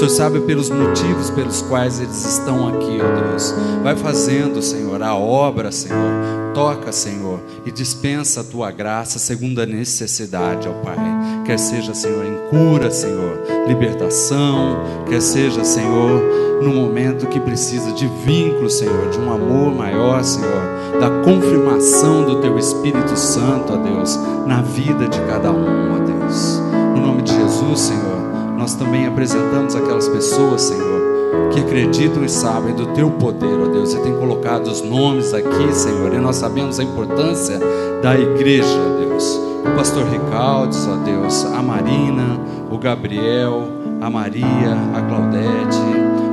Senhor sabe pelos motivos pelos quais eles estão aqui, ó Deus. Vai fazendo, Senhor, a obra, Senhor. Toca, Senhor, e dispensa a Tua graça segundo a necessidade, ó Pai. Quer seja, Senhor, em cura, Senhor, libertação. Quer seja, Senhor, no momento que precisa de vínculo, Senhor, de um amor maior, Senhor, da confirmação do Teu Espírito Santo, ó Deus, na vida de cada um, ó Deus. No nome de Jesus, Senhor, nós também apresentamos aquelas pessoas, Senhor, que acreditam e sabem do Teu poder, ó Deus. Você tem colocado os nomes aqui, Senhor, e nós sabemos a importância da igreja, ó Deus. O pastor Ricaldes, ó Deus, a Marina, o Gabriel, a Maria, a Claudete,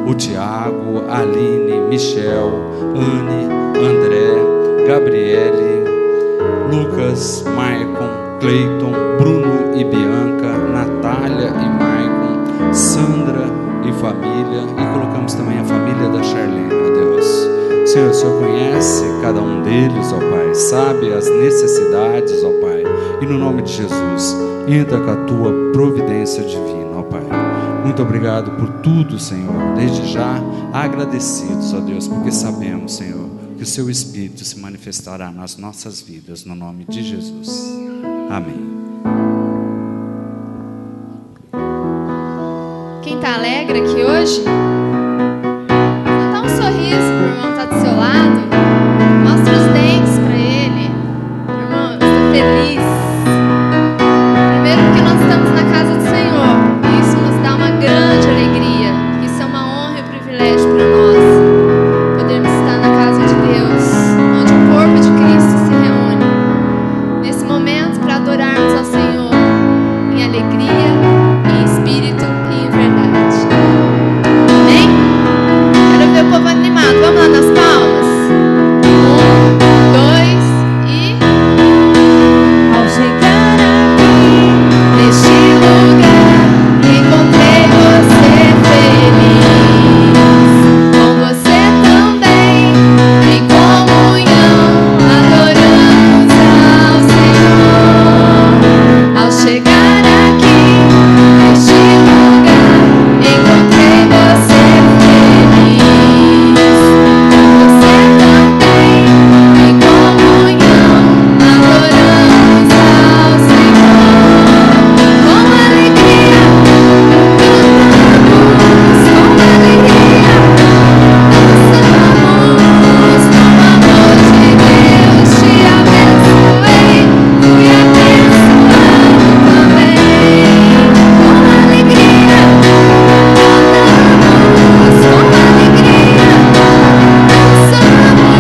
o Tiago, a Aline, Michel, Anne, André, Gabriele, Lucas, Maicon, Cleiton, Bruno e Bianca, Natália e Maicon, Sandra e família, e colocamos também a família da Charlene, ó Deus. Senhor, o Senhor conhece cada um deles, ó Pai, sabe as necessidades, ó Pai, e no nome de Jesus, entra com a Tua providência divina, ó Pai. Muito obrigado por tudo, Senhor, desde já agradecidos, ó Deus, porque sabemos, Senhor, que o Seu Espírito se manifestará nas nossas vidas, no nome de Jesus. Amém. Quem está alegre aqui hoje? Dá um sorriso pro irmão que está do seu lado. Mostra os dentes para ele. Irmão, estou feliz. Primeiro porque nós estamos na casa do Senhor. E isso nos dá uma grande alegria. Isso é uma honra e um privilégio para nós. Podermos estar na casa de Deus, onde o corpo de Cristo se reúne. Nesse momento para adorarmos ao Senhor em alegria, em espírito e em verdade. Amém? Quero ver o povo animado. Vamos lá nas palmas? 1, 2 e... Ao chegar aqui, neste lugar, encontrei você feliz. Com você também, em comunhão, adoramos ao Senhor. Ao chegar aqui, neste lugar, encontrei você feliz. Você também, em comunhão, adoramos ao Senhor. Com alegria, cantamos, com alegria, dançamos, no amor de Deus te abençoei, fui abençoado também. Com alegria, cantamos, com alegria, dançamos,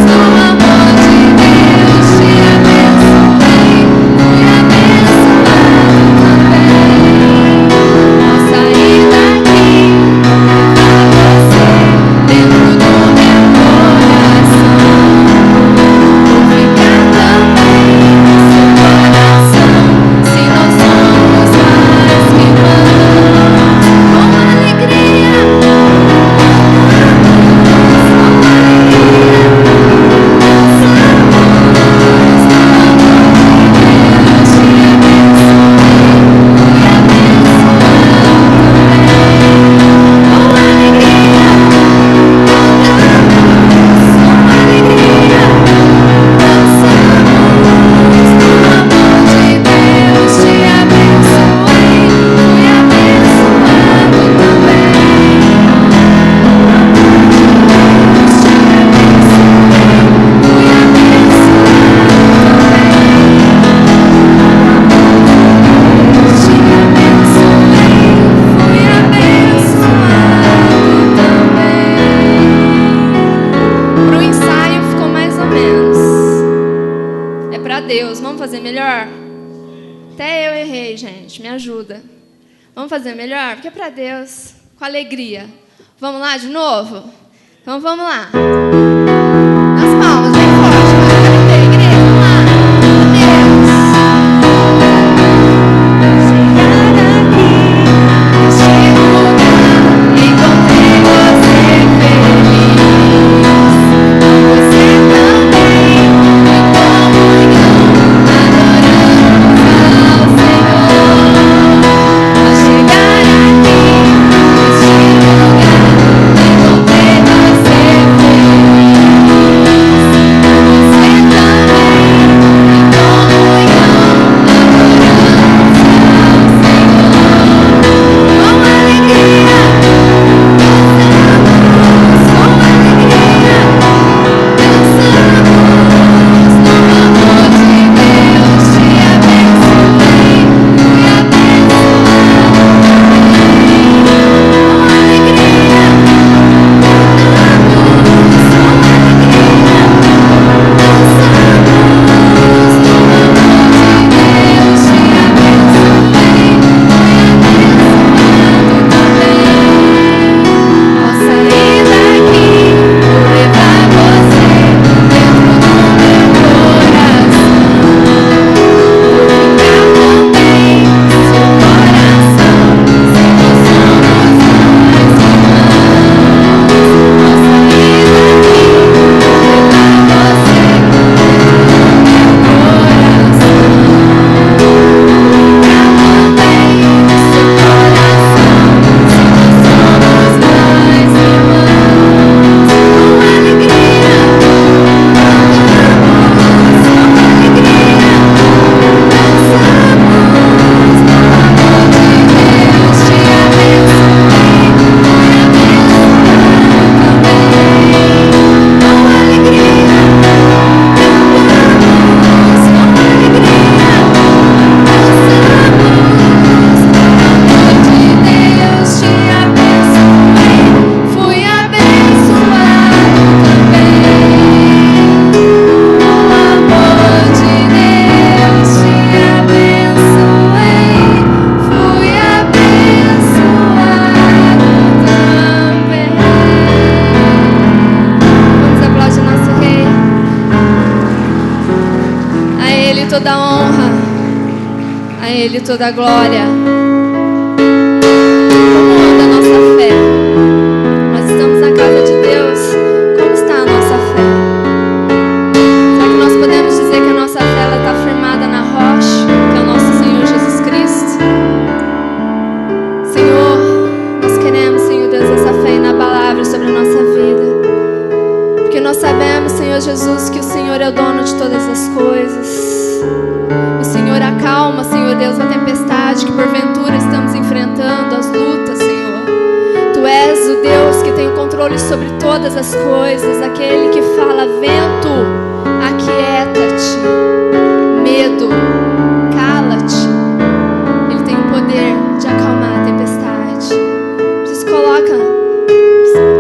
no amor de Deus te abençoei, fui abençoado também. Ao sair daqui, levar você dentro do meu coração. Vou ficar também no seu coração, se nós somos mais que irmãos. Com alegria, cantamos, com alegria, dançamos, no amor de Deus te abençoei, fui abençoado também. Com alegria, cantamos, com alegria, dançamos, no amor de Deus te abençoei, fui abençoado também. No amor de Deus te abençoei, fui abençoado também. Pro ensaio ficou mais ou menos. É pra Deus. Vamos fazer melhor? Até eu errei, gente. Me ajuda. Vamos fazer melhor? Porque é pra Deus. Com alegria. Vamos lá de novo? Então vamos lá. Nas palmas, bem forte. Quero ver a igreja. Vamos lá. Deus. Chegar aqui, neste lugar, encontrei você feliz. Com você também, em comunhão, adoramos ao Senhor. Ao chegar aqui, A Ele toda a glória. Como anda a nossa fé? Nós estamos na casa de Deus. Como está a nossa fé? Será que nós podemos dizer que a nossa fé está firmada na rocha, que é o nosso Senhor Jesus Cristo? Senhor, nós queremos, Senhor Deus, essa fé inabalável sobre a nossa vida. Porque nós sabemos, Senhor Jesus, que o Senhor é o dono de todas as coisas. O Senhor acalma, Senhor Deus, a tempestade que porventura estamos enfrentando, as lutas, Senhor. Tu és o Deus que tem o controle sobre todas as coisas, aquele que fala: vento, aquieta-te, medo, cala-te. Ele tem o poder de acalmar a tempestade. Você coloca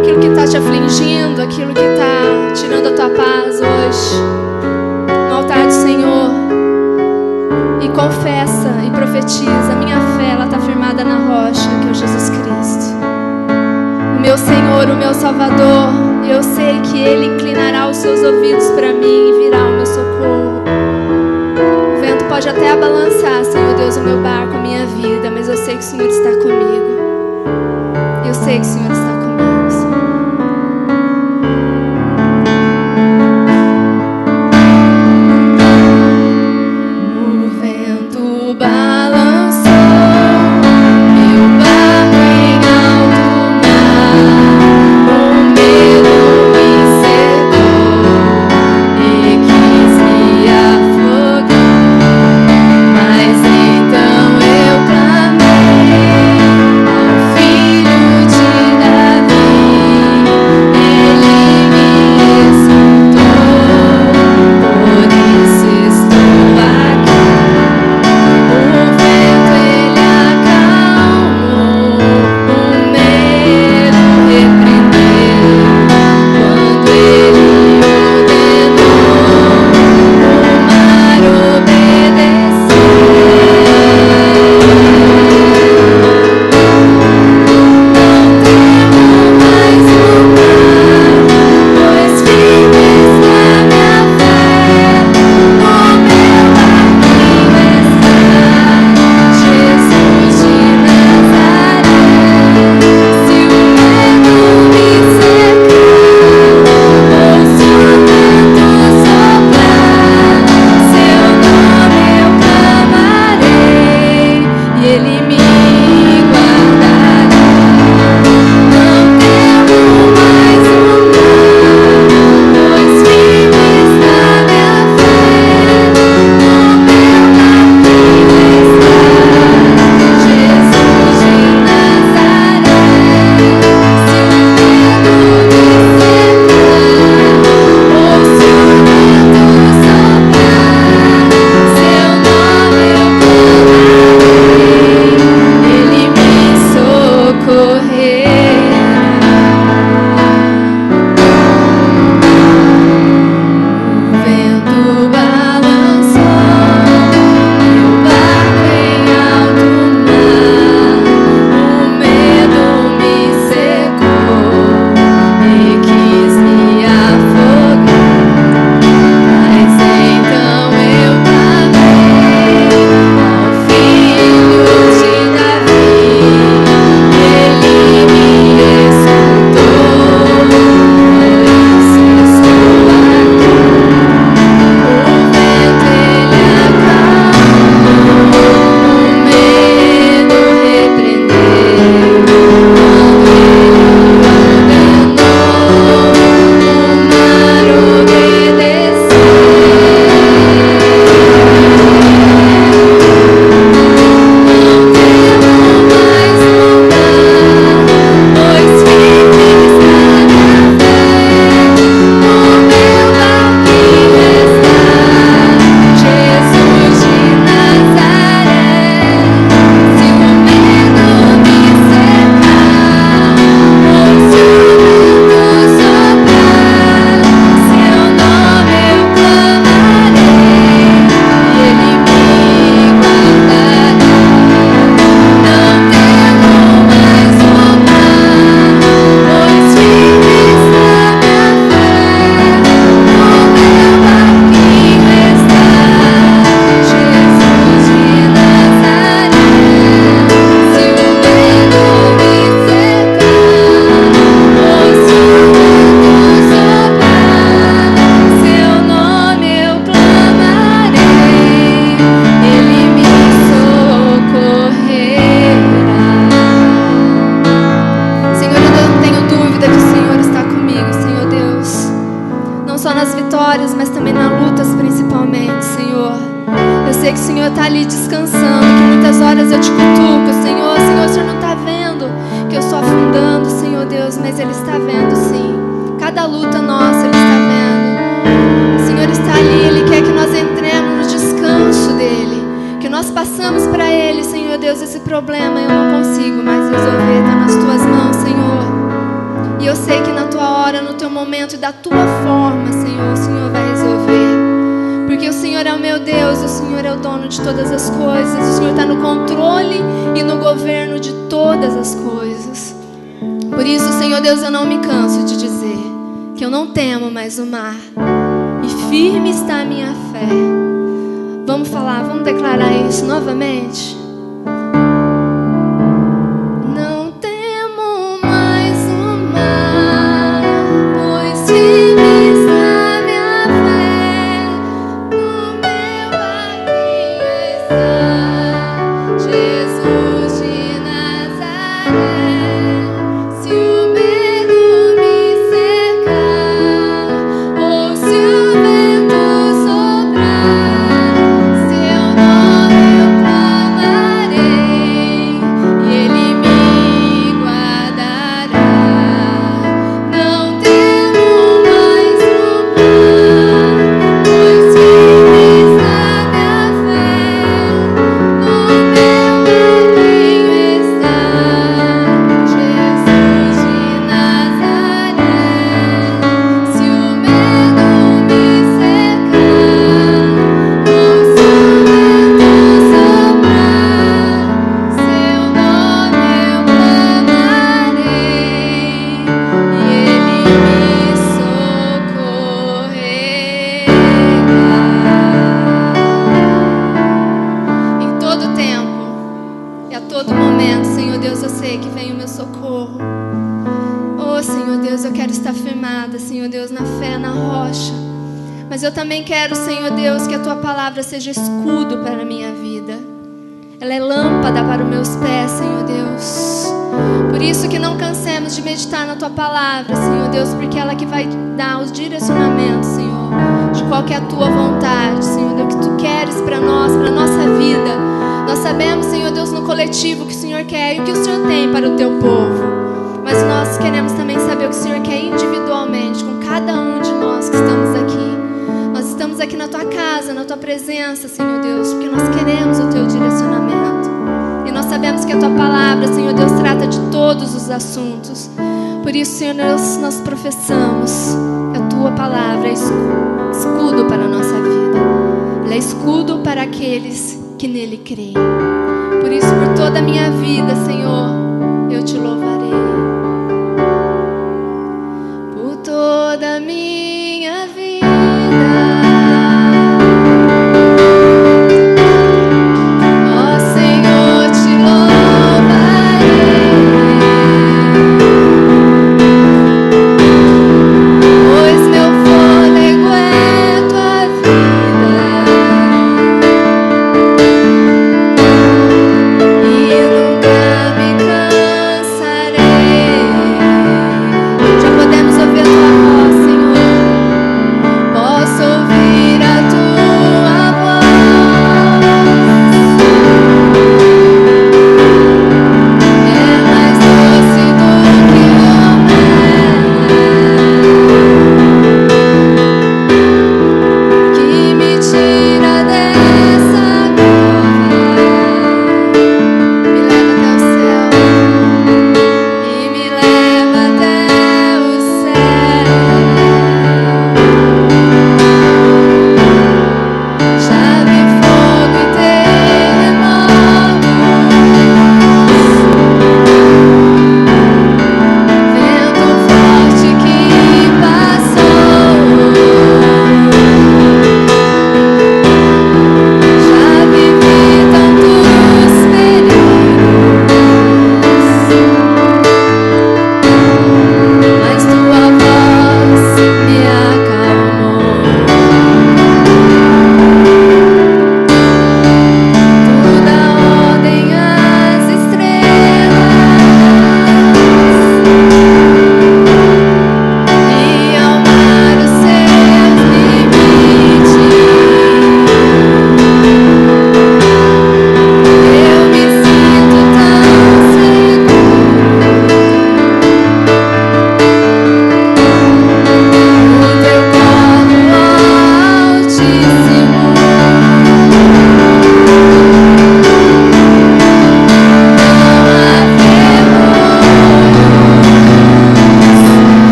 aquilo que está te afligindo, aquilo que está tirando a tua paz hoje no altar do Senhor. E confessa e profetiza: minha fé, ela está firmada na rocha, que é o Jesus Cristo. O meu Senhor, o meu Salvador, eu sei que Ele inclinará os seus ouvidos para mim e virá o meu socorro. O vento pode até balançar, Senhor Deus, o meu barco, a minha vida, mas eu sei que o Senhor está comigo. Eu sei que o Senhor está comigo, Senhor. Filho de Davi. descansando, que muitas horas eu te cutuco, Senhor, o Senhor não está vendo que eu estou afundando, Senhor Deus, mas Ele está vendo sim, cada luta nossa Ele está vendo, o Senhor está ali, Ele quer que nós entremos no descanso dEle, que nós passamos para Ele, Senhor Deus, esse problema eu não consigo mais resolver, está nas Tuas mãos, Senhor, e eu sei que na Tua hora, no Teu momento e da Tua forma, Senhor, o Senhor vai resolver. Porque o Senhor é o meu Deus, o Senhor é o dono de todas as coisas, o Senhor está no controle e no governo de todas as coisas. Por isso, Senhor Deus, eu não me canso de dizer que eu não temo mais o mar e firme está a minha fé. Vamos falar, vamos declarar isso novamente? Mas eu também quero, Senhor Deus, que a Tua palavra seja escudo para a minha vida. Ela é lâmpada para os meus pés, Senhor Deus. Por isso que não cansemos de meditar na Tua palavra, Senhor Deus, porque ela que vai dar os direcionamentos, Senhor, de qual que é a Tua vontade, Senhor Deus, que Tu queres para nós, para a nossa vida. Nós sabemos, Senhor Deus, no coletivo o que o Senhor quer e o que o Senhor tem para o Teu povo. Mas nós queremos também saber o que o Senhor quer individualmente, com cada um de nós que estamos aqui. Estamos aqui na Tua casa, na Tua presença, Senhor Deus, porque nós queremos o Teu direcionamento. E nós sabemos que a Tua palavra, Senhor Deus, trata de todos os assuntos. Por isso, Senhor Deus, nós professamos que a Tua palavra é escudo para a nossa vida. Ela é escudo para aqueles que nele creem. Por isso, por toda a minha vida, Senhor, eu Te louvarei. Por toda a minha vida. Because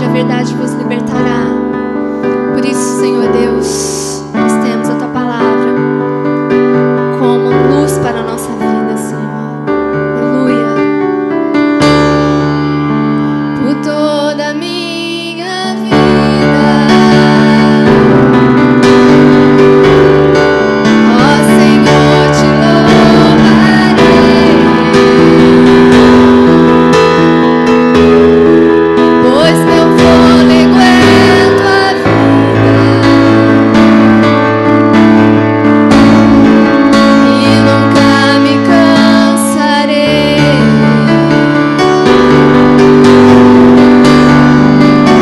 a verdade vos libertará. Por isso, Senhor Deus, nós temos a tua palavra como luz para a nossa vida, Senhor. Aleluia. Por toda a minha vida, ó Senhor, te louvarei, pois meu fôlego é tua vida, e nunca me cansarei.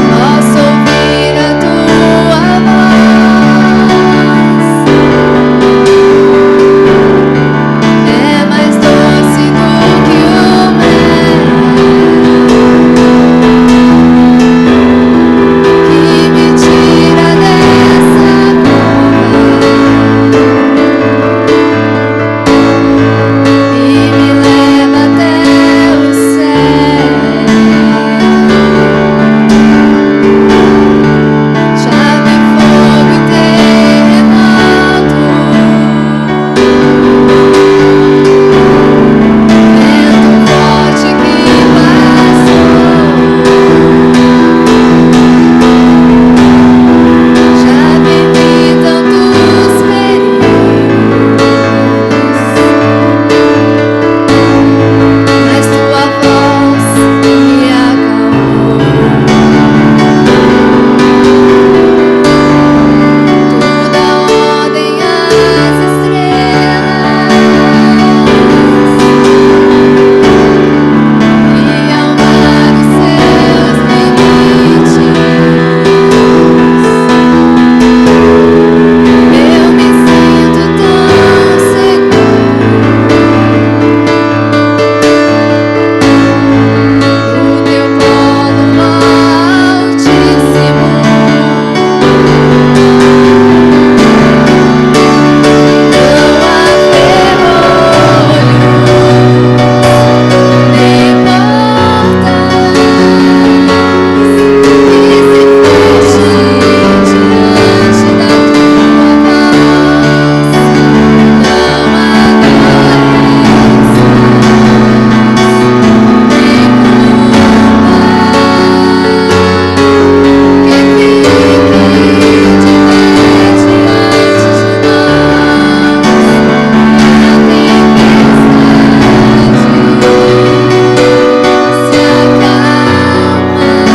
Posso ouvir a tua voz, é mais doce do que o mel, que me tira dessa cova e me leva até o céu. Chave, fogo e terremoto, vento forte que passou. Já vivi tantos perigos, mas tua voz me acalmou. Tu dá ordem às estrelas e ao mar os seus limites. Eu me sinto tão seguro no teu colo altíssimo. Não há ferrolhos, nem portas que se fechem diante da tua voz. Não há doenças, nem culpa que fique de pé diante de nós. A tempestade se acalma na voz daquele que tudo criou, pois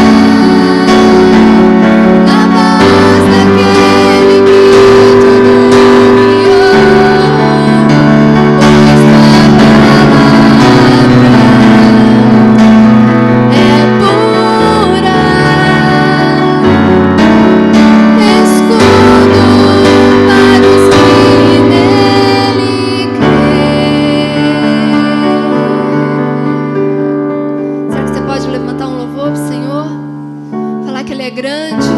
tua palavra é pura, escudo para os que nele creem. Será que você pode levantar um louvor para o Senhor? Falar que Ele é grande,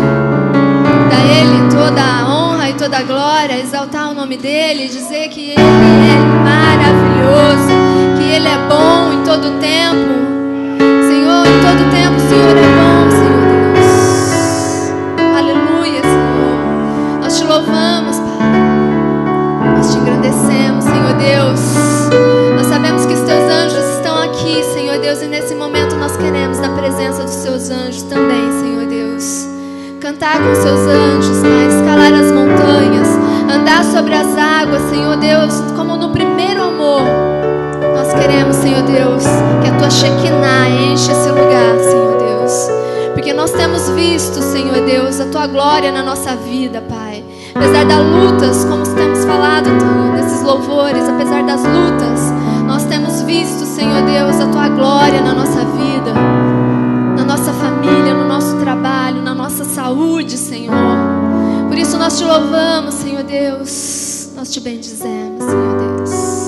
dar a Ele toda a honra e toda a glória, exaltar o nome dEle, dizer que Ele é maravilhoso, que Ele é bom em todo tempo. Senhor, em todo tempo o Senhor é bom, Senhor Deus. Aleluia, Senhor. Nós te louvamos, Pai. Nós te engrandecemos, Senhor Deus. Nós sabemos que os teus anjos estão aqui, Senhor Deus, e nesse momento nós queremos, na presença dos seus anjos também, Senhor Deus, cantar com os seus anjos, Pai, escalar as montanhas, andar sobre as águas, Senhor Deus, como no primeiro amor. Nós queremos, Senhor Deus, que a tua Shekinah enche esse lugar, Senhor Deus, porque nós temos visto, Senhor Deus, a tua glória na nossa vida, Pai. Apesar das lutas, como temos falado nesses louvores, apesar das lutas, nós temos visto, Senhor Deus, a tua glória na nossa vida, na nossa família, no nosso trabalho, na nossa saúde, Senhor. Por isso nós te louvamos, Senhor Deus. Nós te bendizemos, Senhor Deus.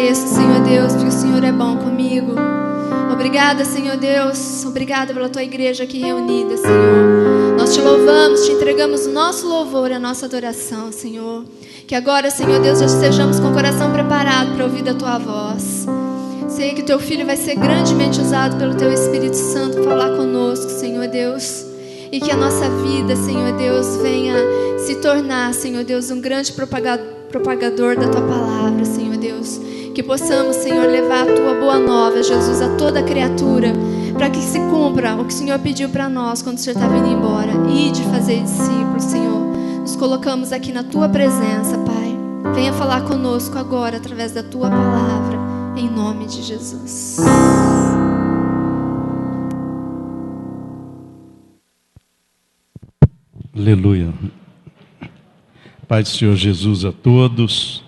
agradeço, Senhor Deus, porque o Senhor é bom comigo. Obrigada, Senhor Deus. Obrigada pela tua igreja aqui reunida, Senhor. Nós te louvamos, te entregamos o nosso louvor e a nossa adoração, Senhor. Que agora, Senhor Deus, já estejamos com o coração preparado para ouvir a tua voz. Sei que o teu filho vai ser grandemente usado pelo teu Espírito Santo para falar conosco, Senhor Deus. E que a nossa vida, Senhor Deus, venha se tornar, Senhor Deus, um grande propagador da tua palavra, Senhor Deus. Que possamos, Senhor, levar a tua boa nova, Jesus, a toda criatura, para que se cumpra o que o Senhor pediu para nós quando o Senhor está vindo embora. E de fazer discípulos, Senhor. Nos colocamos aqui na tua presença, Pai. Venha falar conosco agora através da tua palavra, em nome de Jesus. Aleluia. Pai do Senhor Jesus a todos.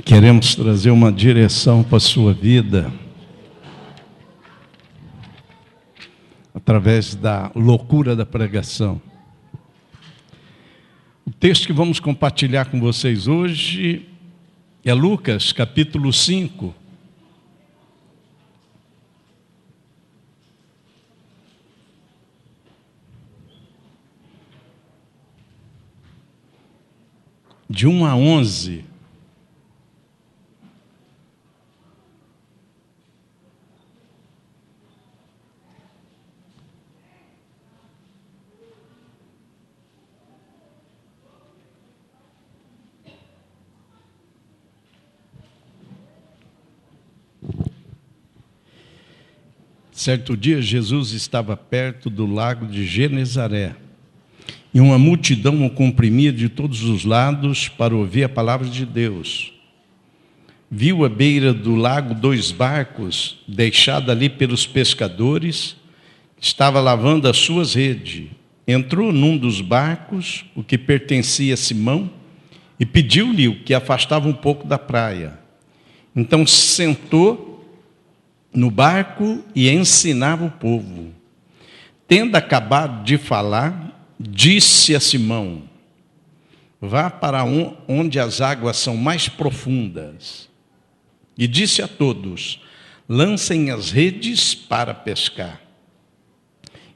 Queremos trazer uma direção para a sua vida através da loucura da pregação. O texto que vamos compartilhar com vocês hoje é Lucas, capítulo 5. De 1 a 11. Certo dia, Jesus estava perto do lago de Genezaré, e uma multidão o comprimia de todos os lados para ouvir a palavra de Deus. Viu à beira do lago 2 barcos, deixados ali pelos pescadores, que estavam lavando as suas redes. Entrou num dos barcos, o que pertencia a Simão, e pediu-lhe o que afastava um pouco da praia. Então se sentou no barco e ensinava o povo. Tendo acabado de falar, disse a Simão: vá para onde as águas são mais profundas. E disse a todos: lancem as redes para pescar.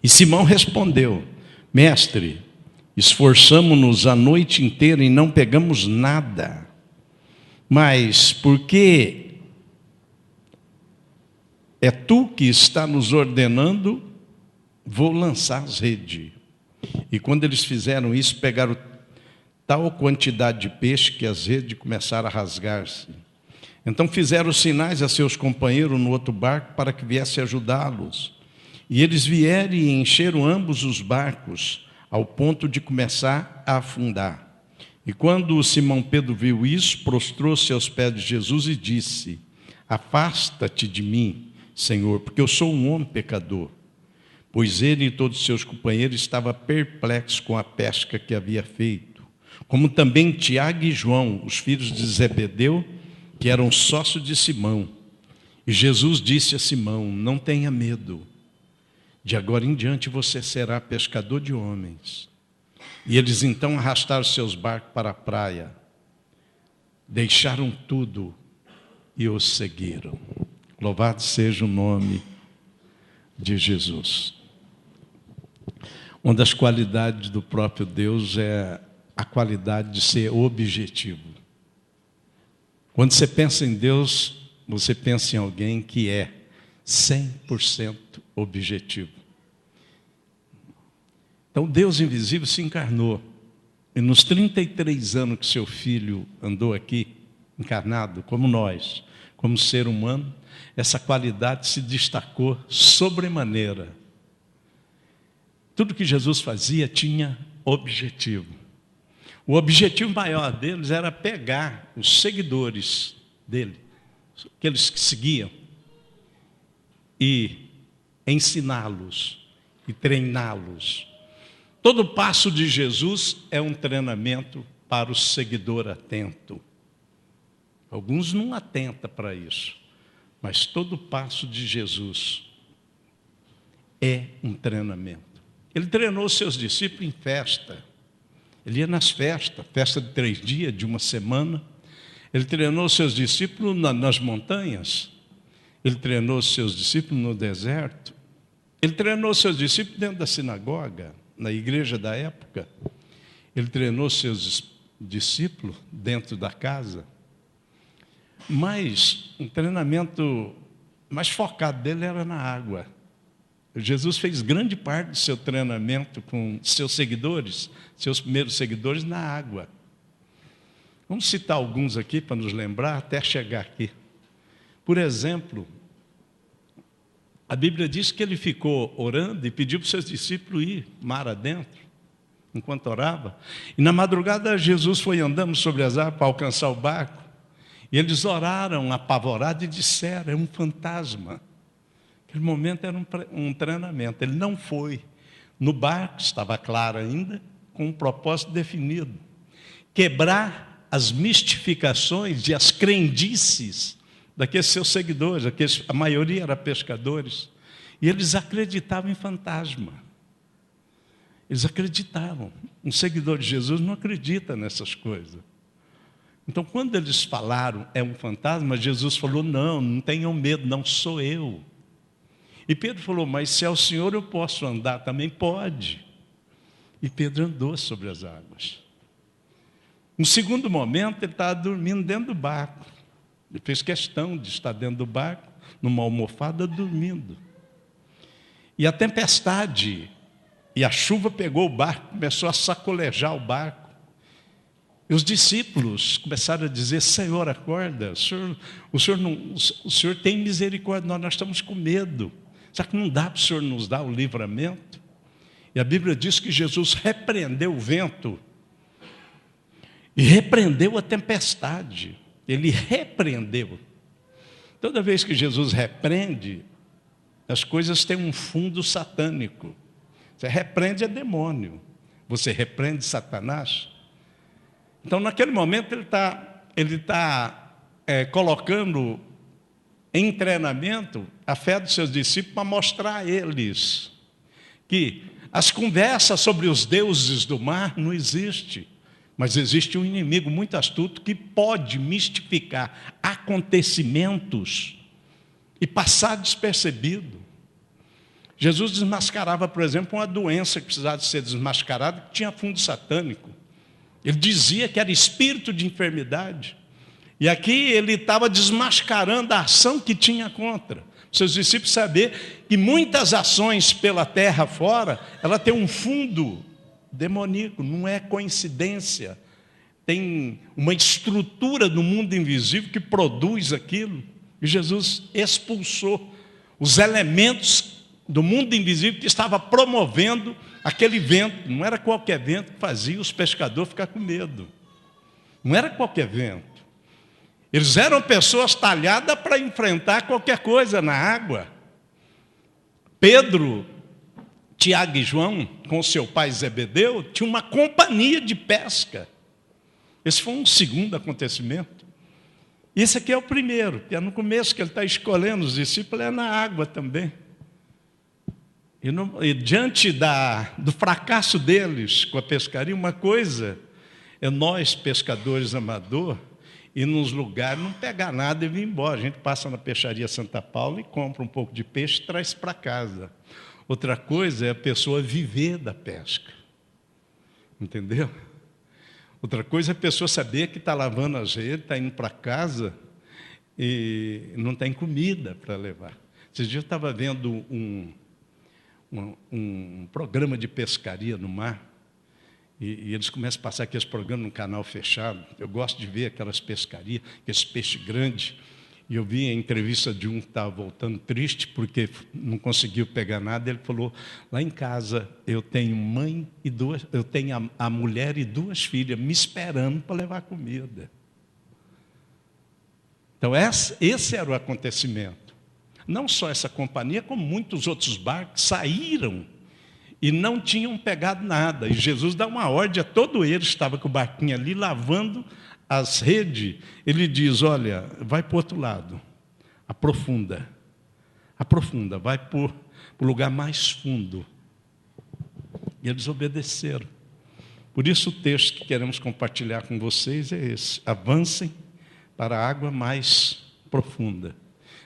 E Simão respondeu: mestre, esforçamo-nos a noite inteira e não pegamos nada. Mas porque é tu que está nos ordenando, vou lançar as redes. E quando eles fizeram isso, pegaram tal quantidade de peixe que as redes começaram a rasgar-se. Então fizeram sinais a seus companheiros no outro barco para que viesse ajudá-los. E eles vieram e encheram ambos os barcos, ao ponto de começar a afundar. E quando Simão Pedro viu isso, prostrou-se aos pés de Jesus e disse: afasta-te de mim, Senhor, porque eu sou um homem pecador. Pois ele e todos os seus companheiros estavam perplexos com a pesca que havia feito, como também Tiago e João, os filhos de Zebedeu, que eram sócios de Simão. E Jesus disse a Simão: não tenha medo, de agora em diante você será pescador de homens. E eles então arrastaram seus barcos para a praia, deixaram tudo e os seguiram. Louvado seja o nome de Jesus. Uma das qualidades do próprio Deus é a qualidade de ser objetivo. Quando você pensa em Deus, você pensa em alguém que é 100% objetivo. Então Deus invisível se encarnou. E nos 33 anos que seu filho andou aqui, encarnado, como nós, como ser humano, essa qualidade se destacou sobremaneira. Tudo que Jesus fazia tinha objetivo. O objetivo maior deles era pegar os seguidores dele, aqueles que seguiam, e ensiná-los e treiná-los. Todo passo de Jesus é um treinamento para o seguidor atento. Alguns não atentam para isso, mas todo passo de Jesus é um treinamento. Ele treinou seus discípulos em festa. Ele ia nas festas, festa de 3 dias, de uma semana. Ele treinou seus discípulos nas montanhas. Ele treinou seus discípulos no deserto. Ele treinou seus discípulos dentro da sinagoga, na igreja da época. Ele treinou seus discípulos dentro da casa. Mas um treinamento mais focado dele era na água. Jesus fez grande parte do seu treinamento com seus seguidores, seus primeiros seguidores, na água. Vamos citar alguns aqui para nos lembrar até chegar aqui. Por exemplo, a Bíblia diz que ele ficou orando e pediu para os seus discípulos ir mar adentro, enquanto orava. E na madrugada Jesus foi andando sobre as águas para alcançar o barco. E eles oraram apavorados e disseram: é um fantasma. Aquele momento era um treinamento. Ele não foi. No barco, estava claro ainda, com um propósito definido: quebrar as mistificações e as crendices daqueles seus seguidores. A maioria eram pescadores. E eles acreditavam em fantasma. Eles acreditavam. Um seguidor de Jesus não acredita nessas coisas. Então, quando eles falaram, é um fantasma, Jesus falou: não tenham medo, não sou eu. E Pedro falou: mas se é o Senhor, eu posso andar também? Pode. E Pedro andou sobre as águas. No segundo momento, ele estava dormindo dentro do barco. Ele fez questão de estar dentro do barco, numa almofada, dormindo. E a tempestade e a chuva pegou o barco, começou a sacolejar o barco. E os discípulos começaram a dizer: Senhor, acorda, o Senhor tem misericórdia, nós estamos com medo. Será que não dá para o Senhor nos dar o livramento? E a Bíblia diz que Jesus repreendeu o vento e repreendeu a tempestade. Ele repreendeu. Toda vez que Jesus repreende, as coisas têm um fundo satânico. Você repreende é demônio. Você repreende Satanás. Então, naquele momento, ele tá colocando em treinamento a fé dos seus discípulos para mostrar a eles que as conversas sobre os deuses do mar não existem, mas existe um inimigo muito astuto que pode mistificar acontecimentos e passar despercebido. Jesus desmascarava, por exemplo, uma doença que precisava de ser desmascarada, que tinha fundo satânico. Ele dizia que era espírito de enfermidade. E aqui ele estava desmascarando a ação que tinha contra. Seus discípulos saber que muitas ações pela terra fora, ela tem um fundo demoníaco, não é coincidência. Tem uma estrutura no mundo invisível que produz aquilo. E Jesus expulsou os elementos do mundo invisível que estava promovendo aquele vento. Não era qualquer vento que fazia os pescadores ficar com medo. Não era qualquer vento. Eles eram pessoas talhadas para enfrentar qualquer coisa na água. Pedro, Tiago e João, com seu pai Zebedeu, tinham uma companhia de pesca. Esse foi um segundo acontecimento. Esse aqui é o primeiro, que é no começo que ele está escolhendo os discípulos, é na água também. E diante do fracasso deles com a pescaria, uma coisa é nós, pescadores amador, ir nos lugares, não pegar nada e vir embora. A gente passa na peixaria Santa Paula e compra um pouco de peixe e traz para casa. Outra coisa é a pessoa viver da pesca. Entendeu? Outra coisa é a pessoa saber que está lavando as redes, está indo para casa e não tem comida para levar. Esses dias eu estava vendo um programa de pescaria no mar, e eles começam a passar aqueles programas no canal fechado. Eu gosto de ver aquelas pescarias, aqueles peixes grandes. E eu vi a entrevista de um que estava voltando triste porque não conseguiu pegar nada. Ele falou: lá em casa eu tenho eu tenho a mulher e 2 filhas me esperando para levar comida. Então esse era o acontecimento. Não só essa companhia, como muitos outros barcos saíram e não tinham pegado nada. E Jesus dá uma ordem a todo ele, estava com o barquinho ali lavando as redes. Ele diz: olha, vai para o outro lado, aprofunda, vai para o lugar mais fundo. E eles obedeceram. Por isso o texto que queremos compartilhar com vocês é esse: avancem para a água mais profunda.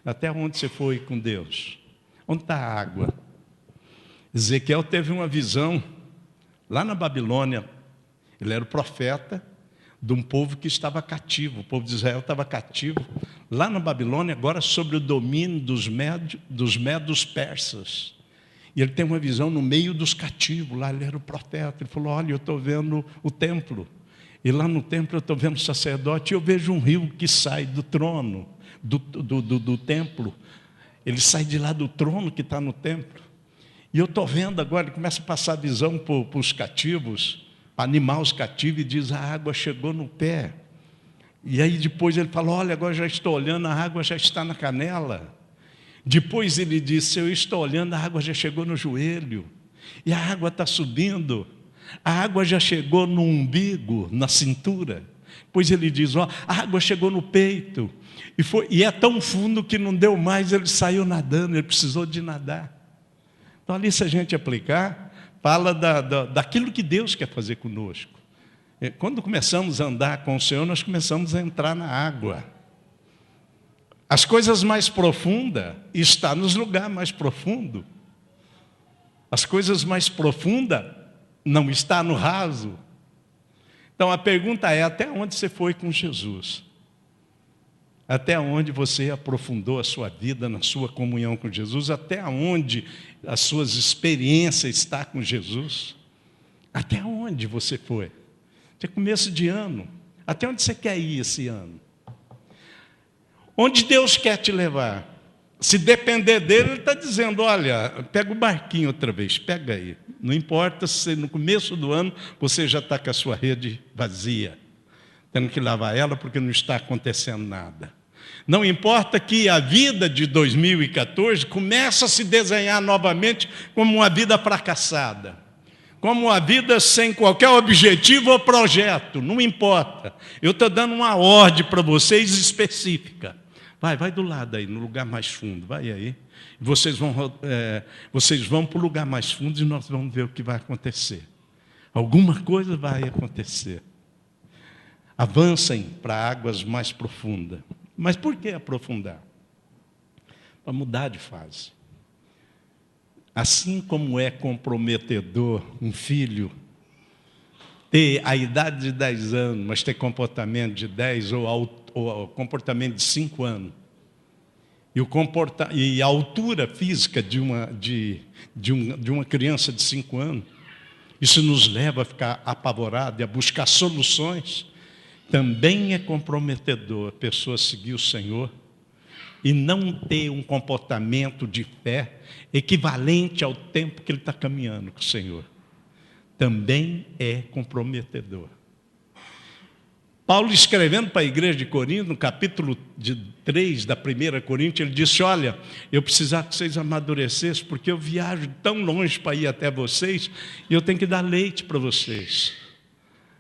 Até onde você foi com Deus? Onde está a água? Ezequiel teve uma visão lá na Babilônia. Ele era o profeta de um povo que estava cativo. O povo de Israel estava cativo lá na Babilônia, agora sob o domínio dos medos persas. E ele tem uma visão no meio dos cativos. Lá ele era o profeta. Ele falou: olha, eu estou vendo o templo. E lá no templo eu estou vendo o sacerdote. E eu vejo um rio que sai do trono, do templo. Ele sai de lá do trono que está no templo. E eu estou vendo agora, ele começa a passar a visão para os cativos, para animar os cativos, e diz: a água chegou no pé. E aí depois ele fala: olha, agora já estou olhando, a água já está na canela. Depois ele disse: eu estou olhando, a água já chegou no joelho. E a água está subindo. A água já chegou no umbigo, na cintura. Depois ele diz: ó, a água chegou no peito. E é tão fundo que não deu mais, ele saiu nadando, ele precisou de nadar. Então ali, se a gente aplicar, fala daquilo que Deus quer fazer conosco. Quando começamos a andar com o Senhor, nós começamos a entrar na água. As coisas mais profundas estão nos lugares mais profundos. As coisas mais profundas não estão no raso. Então a pergunta é: até onde você foi com Jesus? Até onde você aprofundou a sua vida na sua comunhão com Jesus? Até onde as suas experiências estão com Jesus? Até onde você foi? É começo de ano. Até onde você quer ir esse ano? Onde Deus quer te levar? Se depender dele, ele está dizendo: olha, pega o barquinho outra vez, pega aí. Não importa se no começo do ano você já está com a sua rede vazia, tendo que lavar ela porque não está acontecendo nada. Não importa que a vida de 2014 comece a se desenhar novamente como uma vida fracassada, como uma vida sem qualquer objetivo ou projeto, não importa. Eu estou dando uma ordem para vocês específica. Vai do lado aí, no lugar mais fundo, vai aí. Vocês vão para o lugar mais fundo e nós vamos ver o que vai acontecer. Alguma coisa vai acontecer. Avancem para águas mais profundas. Mas por que aprofundar? Para mudar de fase. Assim como é comprometedor um filho ter a idade de 10 anos, mas ter comportamento de 10 ou comportamento de 5 anos, e a altura física de uma criança de 5 anos, isso nos leva a ficar apavorado e a buscar soluções. Também é comprometedor a pessoa seguir o Senhor e não ter um comportamento de fé equivalente ao tempo que ele está caminhando com o Senhor. Também é comprometedor. Paulo, escrevendo para a igreja de Corinto, no capítulo 3 da 1 Coríntios, ele disse: olha, eu precisava que vocês amadurecessem, porque eu viajo tão longe para ir até vocês, e eu tenho que dar leite para vocês.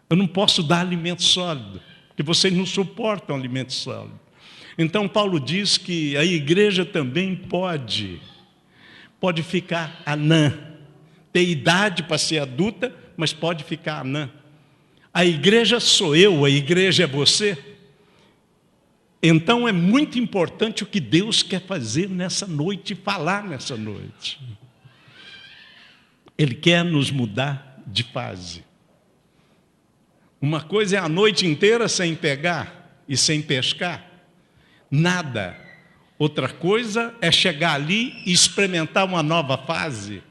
Eu não posso dar alimento sólido, porque vocês não suportam alimento sólido. Então Paulo diz que a igreja também pode ficar anã, ter idade para ser adulta, mas pode ficar anã. A igreja sou eu, a igreja é você. Então é muito importante o que Deus quer fazer nessa noite e falar nessa noite. Ele quer nos mudar de fase. Uma coisa é a noite inteira sem pegar e sem pescar. Nada. Outra coisa é chegar ali e experimentar uma nova fase.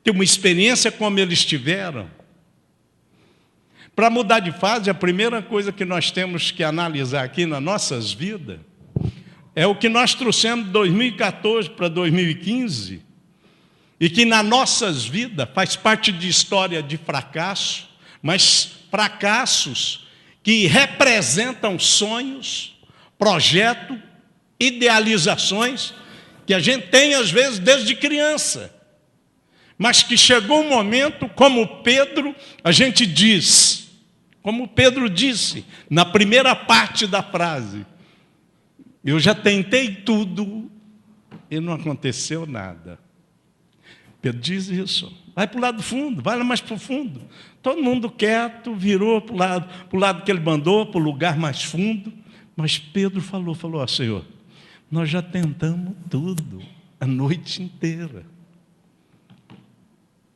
Ter uma experiência como eles tiveram. Para mudar de fase, a primeira coisa que nós temos que analisar aqui nas nossas vidas é o que nós trouxemos de 2014 para 2015 e que nas nossas vidas faz parte de história de fracasso, mas fracassos que representam sonhos, projetos, idealizações que a gente tem às vezes desde criança, mas que chegou um momento, como Pedro, a gente diz, como Pedro disse na primeira parte da frase: eu já tentei tudo e não aconteceu nada. Pedro diz isso. Vai para o lado do fundo, vai lá mais para o fundo. Todo mundo quieto, virou para o lado que ele mandou, para o lugar mais fundo. Mas Pedro falou, ó, Senhor, nós já tentamos tudo, a noite inteira.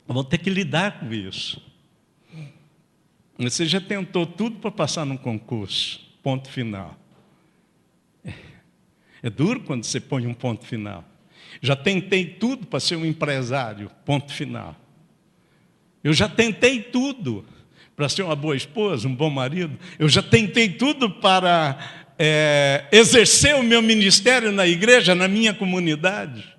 Vamos ter que lidar com isso. Você já tentou tudo para passar num concurso, ponto final. É duro quando você põe um ponto final. Já tentei tudo para ser um empresário, ponto final. Eu já tentei tudo para ser uma boa esposa, um bom marido. Eu já tentei tudo para exercer o meu ministério na igreja, na minha comunidade.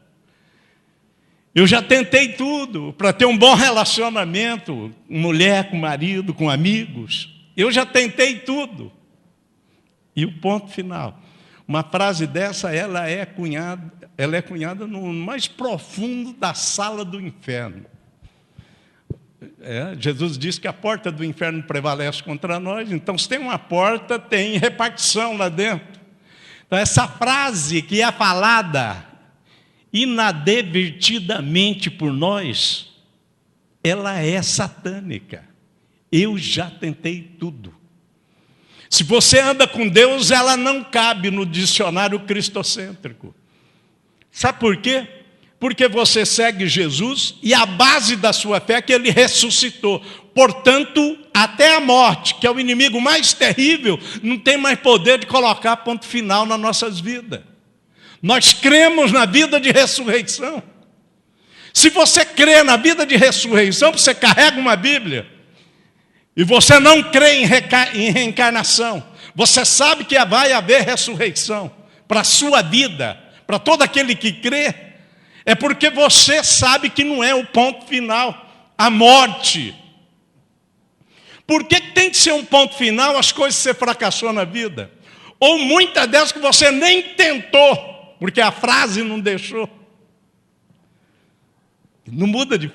Eu já tentei tudo para ter um bom relacionamento, com mulher, com marido, com amigos. Eu já tentei tudo. E o ponto final. Uma frase dessa, ela é cunhada no mais profundo da sala do inferno. Jesus disse que a porta do inferno prevalece contra nós. Então, se tem uma porta, tem repartição lá dentro. Então, essa frase que é falada inadvertidamente por nós, ela é satânica. Eu já tentei tudo. Se você anda com Deus, ela não cabe no dicionário cristocêntrico. Sabe por quê? Porque você segue Jesus e a base da sua fé é que Ele ressuscitou. Portanto, até a morte, que é o inimigo mais terrível, não tem mais poder de colocar ponto final nas nossas vidas. Nós cremos na vida de ressurreição. Se você crê na vida de ressurreição, você carrega uma Bíblia, e você não crê em reencarnação, você sabe que vai haver ressurreição para a sua vida, para todo aquele que crê, é porque você sabe que não é o ponto final, a morte. Por que tem que ser um ponto final as coisas que você fracassou na vida? Ou muitas delas que você nem tentou, porque a frase não deixou. Não muda de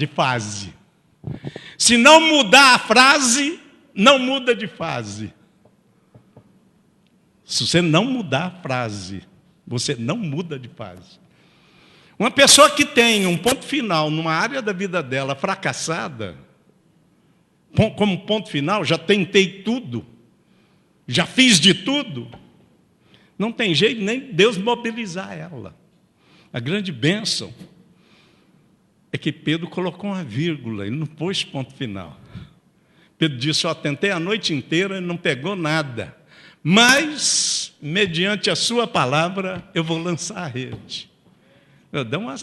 fase. Se não mudar a frase, não muda de fase. Se você não mudar a frase, você não muda de fase. Uma pessoa que tem um ponto final numa área da vida dela fracassada, como ponto final, já tentei tudo, já fiz de tudo, não tem jeito nem Deus mobilizar ela. A grande bênção é que Pedro colocou uma vírgula, ele não pôs ponto final. Pedro disse, tentei a noite inteira e não pegou nada, mas, mediante a sua palavra, eu vou lançar a rede.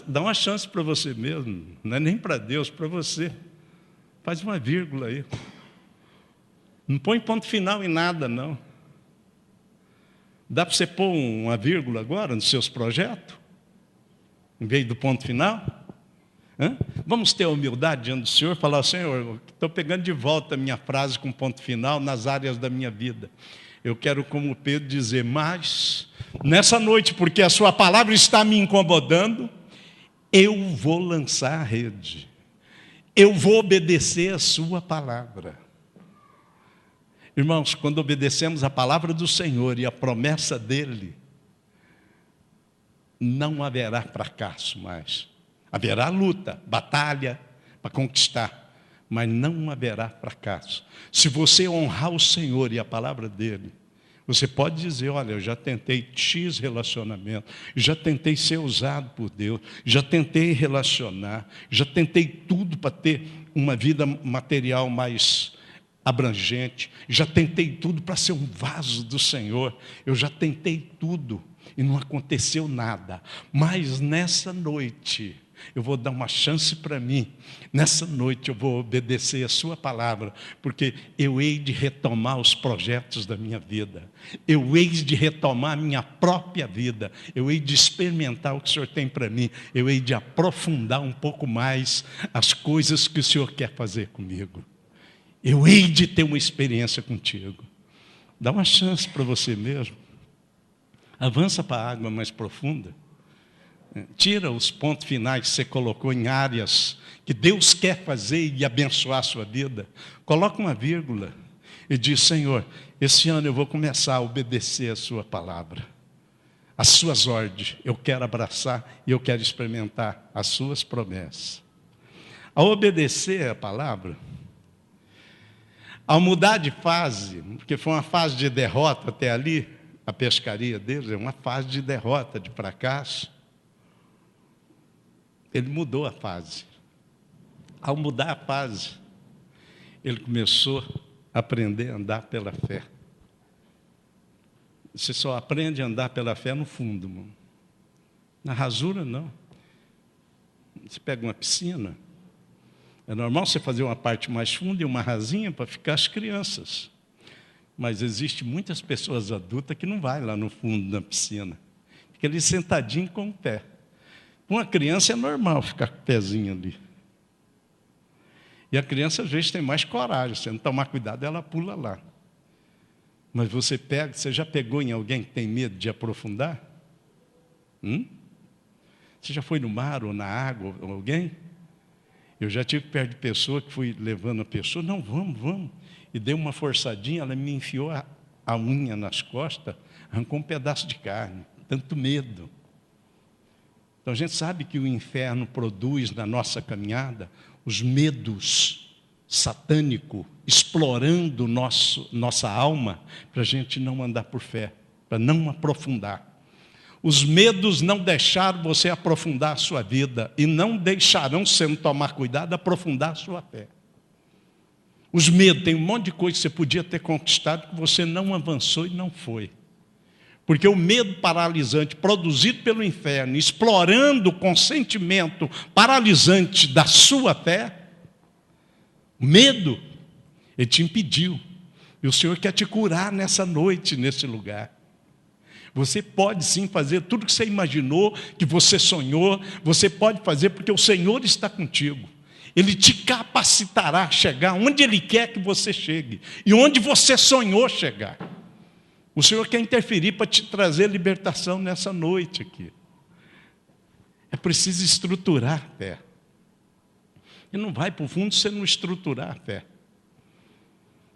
Dá uma chance para você mesmo, não é nem para Deus, para você. Faz uma vírgula aí. Não põe ponto final em nada, não. Dá para você pôr uma vírgula agora nos seus projetos? Em vez do ponto final? Vamos ter a humildade diante do Senhor, falar, Senhor, estou pegando de volta a minha frase com ponto final nas áreas da minha vida. Eu quero, como Pedro, dizer, mas, nessa noite, porque a sua palavra está me incomodando, eu vou lançar a rede. Eu vou obedecer a sua palavra. Irmãos, quando obedecemos a palavra do Senhor e a promessa dEle, não haverá fracasso mais. Haverá luta, batalha para conquistar, mas não haverá fracasso. Se você honrar o Senhor e a palavra dEle, você pode dizer, olha, eu já tentei X relacionamento, já tentei ser usado por Deus, já tentei relacionar, já tentei tudo para ter uma vida material mais abrangente, já tentei tudo para ser um vaso do Senhor, eu já tentei tudo e não aconteceu nada, mas nessa noite eu vou dar uma chance para mim, nessa noite eu vou obedecer a sua palavra, porque eu hei de retomar os projetos da minha vida, eu hei de retomar a minha própria vida, eu hei de experimentar o que o Senhor tem para mim, eu hei de aprofundar um pouco mais as coisas que o Senhor quer fazer comigo. Eu hei de ter uma experiência contigo. Dá uma chance para você mesmo. Avança para a água mais profunda. Tira os pontos finais que você colocou em áreas que Deus quer fazer e abençoar a sua vida. Coloca uma vírgula e diz, Senhor, esse ano eu vou começar a obedecer a sua palavra. as suas ordens, eu quero abraçar e eu quero experimentar as suas promessas. Ao obedecer a palavra, ao mudar de fase, porque foi uma fase de derrota até ali, a pescaria deles é uma fase de derrota, de fracasso. Ele mudou a fase. Ao mudar a fase, ele começou a aprender a andar pela fé. Você só aprende a andar pela fé no fundo, irmão. Na rasura, não. Você pega uma piscina, é normal você fazer uma parte mais funda e uma rasinha para ficar as crianças. Mas existe muitas pessoas adultas que não vai lá no fundo da piscina. Fica ali sentadinho com o pé. Para uma criança é normal ficar com o pezinho ali. E a criança às vezes tem mais coragem. Se não tomar cuidado, ela pula lá. Mas você já pegou em alguém que tem medo de aprofundar? Você já foi no mar ou na água, ou alguém? Eu já tive perto de pessoa que fui levando a pessoa, não, vamos. E dei uma forçadinha, ela me enfiou a unha nas costas, arrancou um pedaço de carne, tanto medo. Então a gente sabe que o inferno produz na nossa caminhada os medos satânicos, explorando nossa alma, para a gente não andar por fé, para não aprofundar. Os medos não deixaram você aprofundar a sua vida e não deixarão, se não tomar cuidado, aprofundar a sua fé. Os medos, tem um monte de coisa que você podia ter conquistado que você não avançou e não foi. Porque o medo paralisante produzido pelo inferno, explorando o consentimento paralisante da sua fé, o medo, ele te impediu. E o Senhor quer te curar nessa noite, nesse lugar. Você pode sim fazer tudo que você imaginou, que você sonhou, você pode fazer porque o Senhor está contigo. Ele te capacitará a chegar onde Ele quer que você chegue e onde você sonhou chegar. O Senhor quer interferir para te trazer libertação nessa noite aqui. É preciso estruturar a fé. E não vai para o fundo se você não estruturar a fé.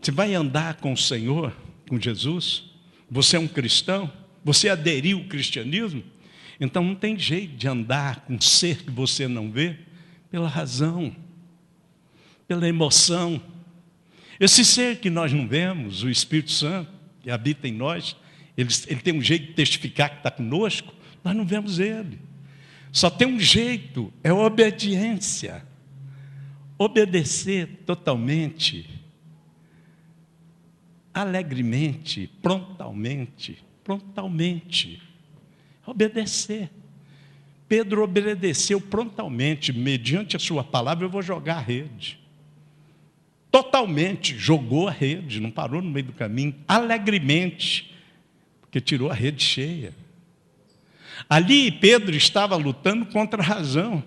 Você vai andar com o Senhor, com Jesus, você é um cristão, você aderiu ao cristianismo, então não tem jeito de andar com um ser que você não vê, pela razão, pela emoção. Esse ser que nós não vemos, o Espírito Santo, que habita em nós, ele tem um jeito de testificar que está conosco, nós não vemos ele. Só tem um jeito, é a obediência. Obedecer totalmente, alegremente, prontamente. Obedecer. Pedro obedeceu prontamente, mediante a sua palavra, eu vou jogar a rede. Totalmente, jogou a rede, não parou no meio do caminho, alegremente, porque tirou a rede cheia. Ali Pedro estava lutando contra a razão.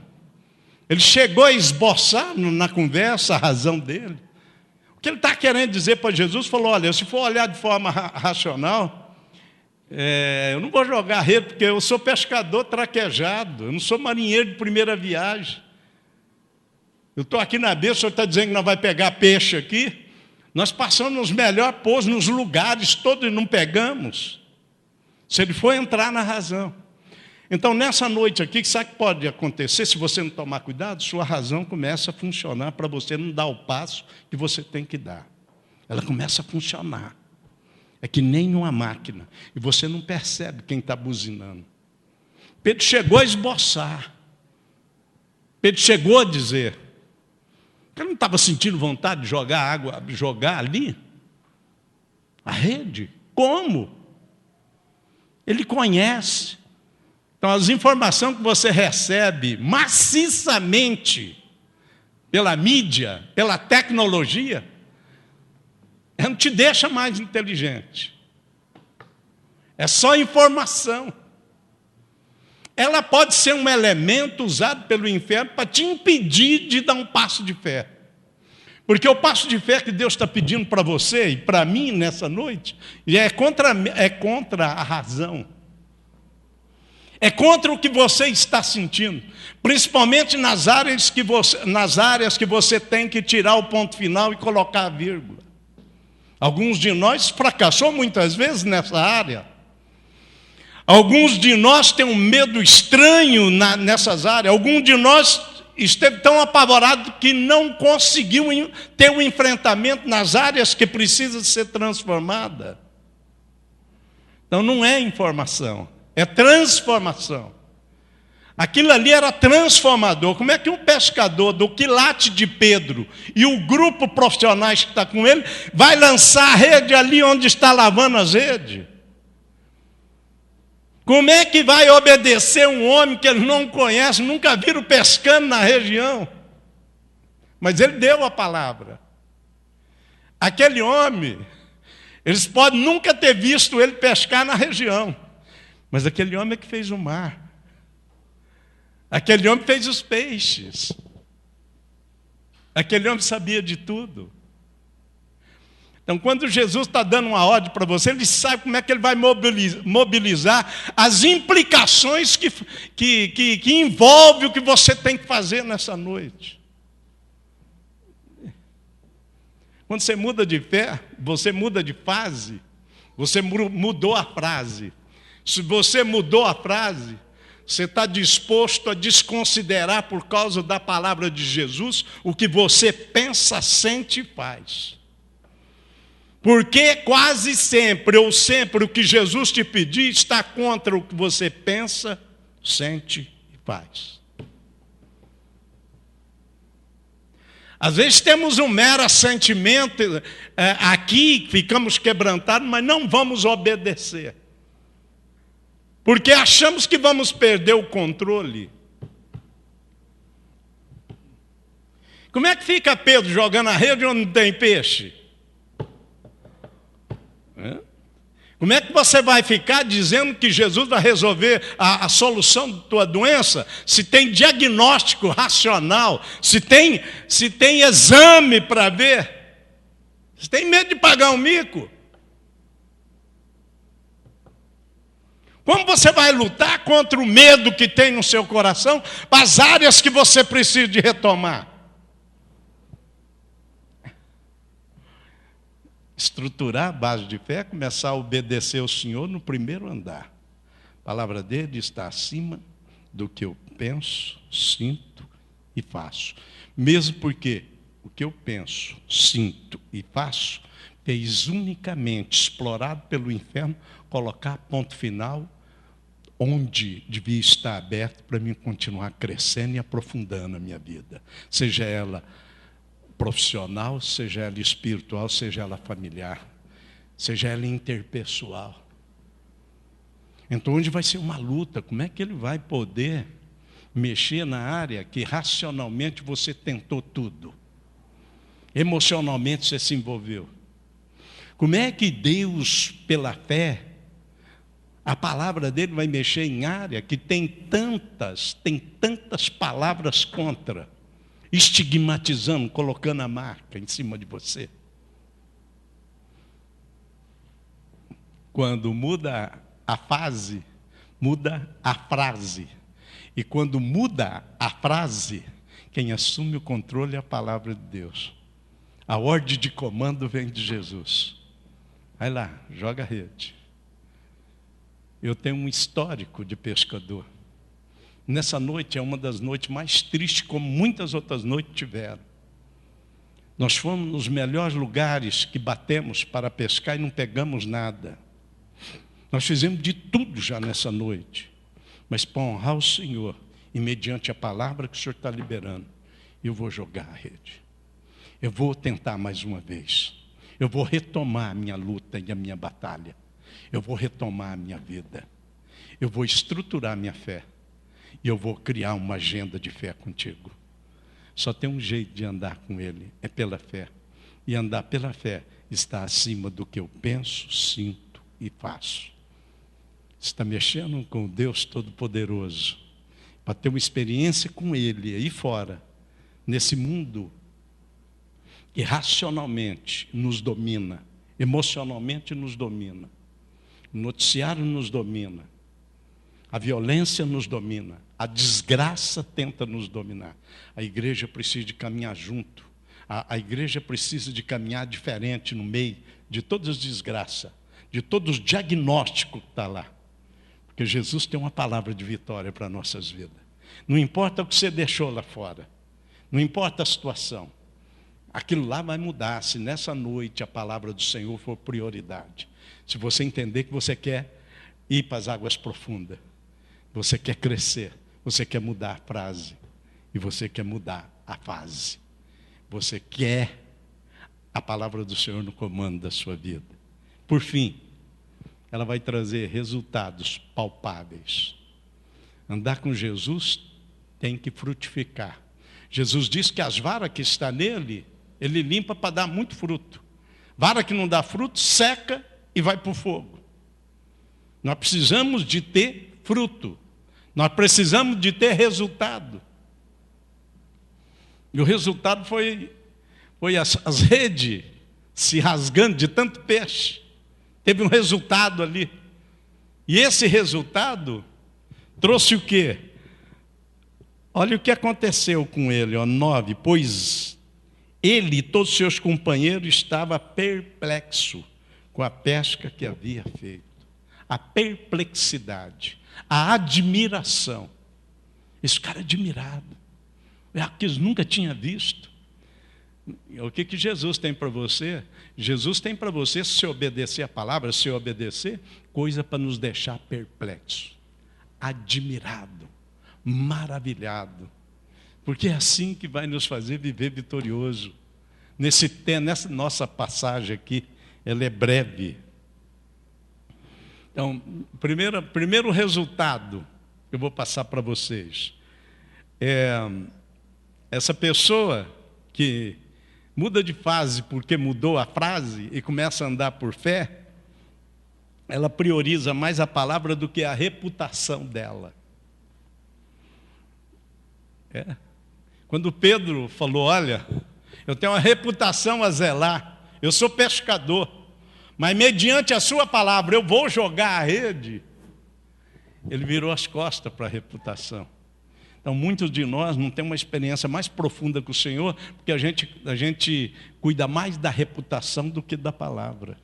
Ele chegou a esboçar na conversa a razão dele. O que ele está querendo dizer para Jesus, falou, olha, se for olhar de forma racional, eu não vou jogar rede, porque eu sou pescador traquejado, eu não sou marinheiro de primeira viagem. Eu estou aqui na beira, o senhor está dizendo que nós vamos pegar peixe aqui? Nós passamos nos melhores pousos, nos lugares todos e não pegamos. Se ele for entrar na razão. Então, nessa noite aqui, sabe o que pode acontecer? Se você não tomar cuidado, sua razão começa a funcionar para você não dar o passo que você tem que dar. Ela começa a funcionar. É que nem uma máquina. E você não percebe quem está buzinando. Pedro chegou a esboçar. Pedro chegou a dizer. Ele não estava sentindo vontade de jogar água, jogar ali? A rede? Como? Ele conhece. Então, as informações que você recebe maciçamente pela mídia, pela tecnologia, não te deixa mais inteligente. É só informação. Ela pode ser um elemento usado pelo inferno para te impedir de dar um passo de fé. Porque o passo de fé que Deus está pedindo para você e para mim nessa noite é contra a razão. É contra o que você está sentindo. Principalmente nas áreas que você tem que tirar o ponto final e colocar a vírgula. Alguns de nós fracassou muitas vezes nessa área. Alguns de nós têm um medo estranho nessas áreas. Alguns de nós esteve tão apavorado que não conseguiu ter um enfrentamento nas áreas que precisam ser transformadas. Então não é informação, é transformação. Aquilo ali era transformador. Como é que um pescador do quilate de Pedro e o grupo profissionais que está com ele vai lançar a rede ali onde está lavando as redes? Como é que vai obedecer um homem que ele não conhece, nunca viram pescando na região? Mas ele deu a palavra. Aquele homem, eles podem nunca ter visto ele pescar na região, mas aquele homem é que fez o mar. Aquele homem fez os peixes. Aquele homem sabia de tudo. Então, quando Jesus está dando uma ordem para você, ele sabe como é que ele vai mobilizar as implicações que envolve o que você tem que fazer nessa noite. Quando você muda de fé, você muda de fase, você mudou a frase. Se você mudou a frase, você está disposto a desconsiderar, por causa da palavra de Jesus, o que você pensa, sente e faz. Porque quase sempre, ou sempre, o que Jesus te pedir está contra o que você pensa, sente e faz. Às vezes temos um mero sentimento aqui, ficamos quebrantados, mas não vamos obedecer. Porque achamos que vamos perder o controle. Como é que fica Pedro jogando a rede onde não tem peixe? Como é que você vai ficar dizendo que Jesus vai resolver a solução da tua doença, se tem diagnóstico racional, se tem exame para ver? Você tem medo de pagar um mico? Como você vai lutar contra o medo que tem no seu coração para as áreas que você precisa de retomar? Estruturar a base de fé é começar a obedecer ao Senhor no primeiro andar. A palavra dele está acima do que eu penso, sinto e faço. Mesmo porque o que eu penso, sinto e faço fez unicamente, explorado pelo inferno, colocar ponto final onde devia estar aberto para mim continuar crescendo e aprofundando a minha vida. Seja ela profissional, seja ela espiritual, seja ela familiar, seja ela interpessoal. Então, onde vai ser uma luta? Como é que ele vai poder mexer na área que racionalmente você tentou tudo? Emocionalmente você se envolveu. Como é que Deus, pela fé, a palavra dele vai mexer em área que tem tantas palavras contra, estigmatizando, colocando a marca em cima de você? Quando muda a fase, muda a frase. E quando muda a frase, quem assume o controle é a palavra de Deus. A ordem de comando vem de Jesus. Vai lá, joga a rede. Eu tenho um histórico de pescador. Nessa noite é uma das noites mais tristes, como muitas outras noites tiveram. Nós fomos nos melhores lugares que batemos para pescar e não pegamos nada. Nós fizemos de tudo já nessa noite. Mas para honrar o Senhor, e mediante a palavra que o Senhor está liberando, eu vou jogar a rede. Eu vou tentar mais uma vez. Eu vou retomar a minha luta e a minha batalha. Eu vou retomar a minha vida. Eu vou estruturar a minha fé. E eu vou criar uma agenda de fé contigo. Só tem um jeito de andar com Ele, é pela fé. E andar pela fé está acima do que eu penso, sinto e faço. Você está mexendo com o Deus Todo-Poderoso, para ter uma experiência com Ele aí fora, nesse mundo que racionalmente nos domina, emocionalmente nos domina, o noticiário nos domina, a violência nos domina, a desgraça tenta nos dominar. A igreja precisa de caminhar junto, a igreja precisa de caminhar diferente no meio de todas as desgraças, de todos os diagnósticos que estão lá. Porque Jesus tem uma palavra de vitória para nossas vidas. Não importa o que você deixou lá fora. Não importa a situação. Aquilo lá vai mudar se nessa noite a palavra do Senhor for prioridade. Se você entender que você quer ir para as águas profundas. Você quer crescer. Você quer mudar a frase. E você quer mudar a fase. Você quer a palavra do Senhor no comando da sua vida. Por fim, ela vai trazer resultados palpáveis. Andar com Jesus tem que frutificar. Jesus diz que as varas que está nele, ele limpa para dar muito fruto. Vara que não dá fruto, seca e vai para o fogo. Nós precisamos de ter fruto. Nós precisamos de ter resultado. E o resultado foi as redes se rasgando de tanto peixe. Teve um resultado ali. E esse resultado trouxe o quê? Olha o que aconteceu com ele, 9. Pois ele e todos os seus companheiros estavam perplexos com a pesca que havia feito. A perplexidade, a admiração. Esse cara é admirado. É algo que eles nunca tinham visto. O que Jesus tem para você? Jesus tem para você, se obedecer a palavra, se obedecer, coisa para nos deixar perplexos, admirado, maravilhado. Porque é assim que vai nos fazer viver vitorioso. Nessa nossa passagem aqui, ela é breve. Então, primeiro resultado que eu vou passar para vocês é essa pessoa que muda de fase porque mudou a frase e começa a andar por fé, ela prioriza mais a palavra do que a reputação dela. Quando Pedro falou, olha, eu tenho uma reputação a zelar, eu sou pescador, mas mediante a sua palavra eu vou jogar a rede, ele virou as costas para a reputação. Então, muitos de nós não têm uma experiência mais profunda com o Senhor, porque a gente cuida mais da reputação do que da palavra.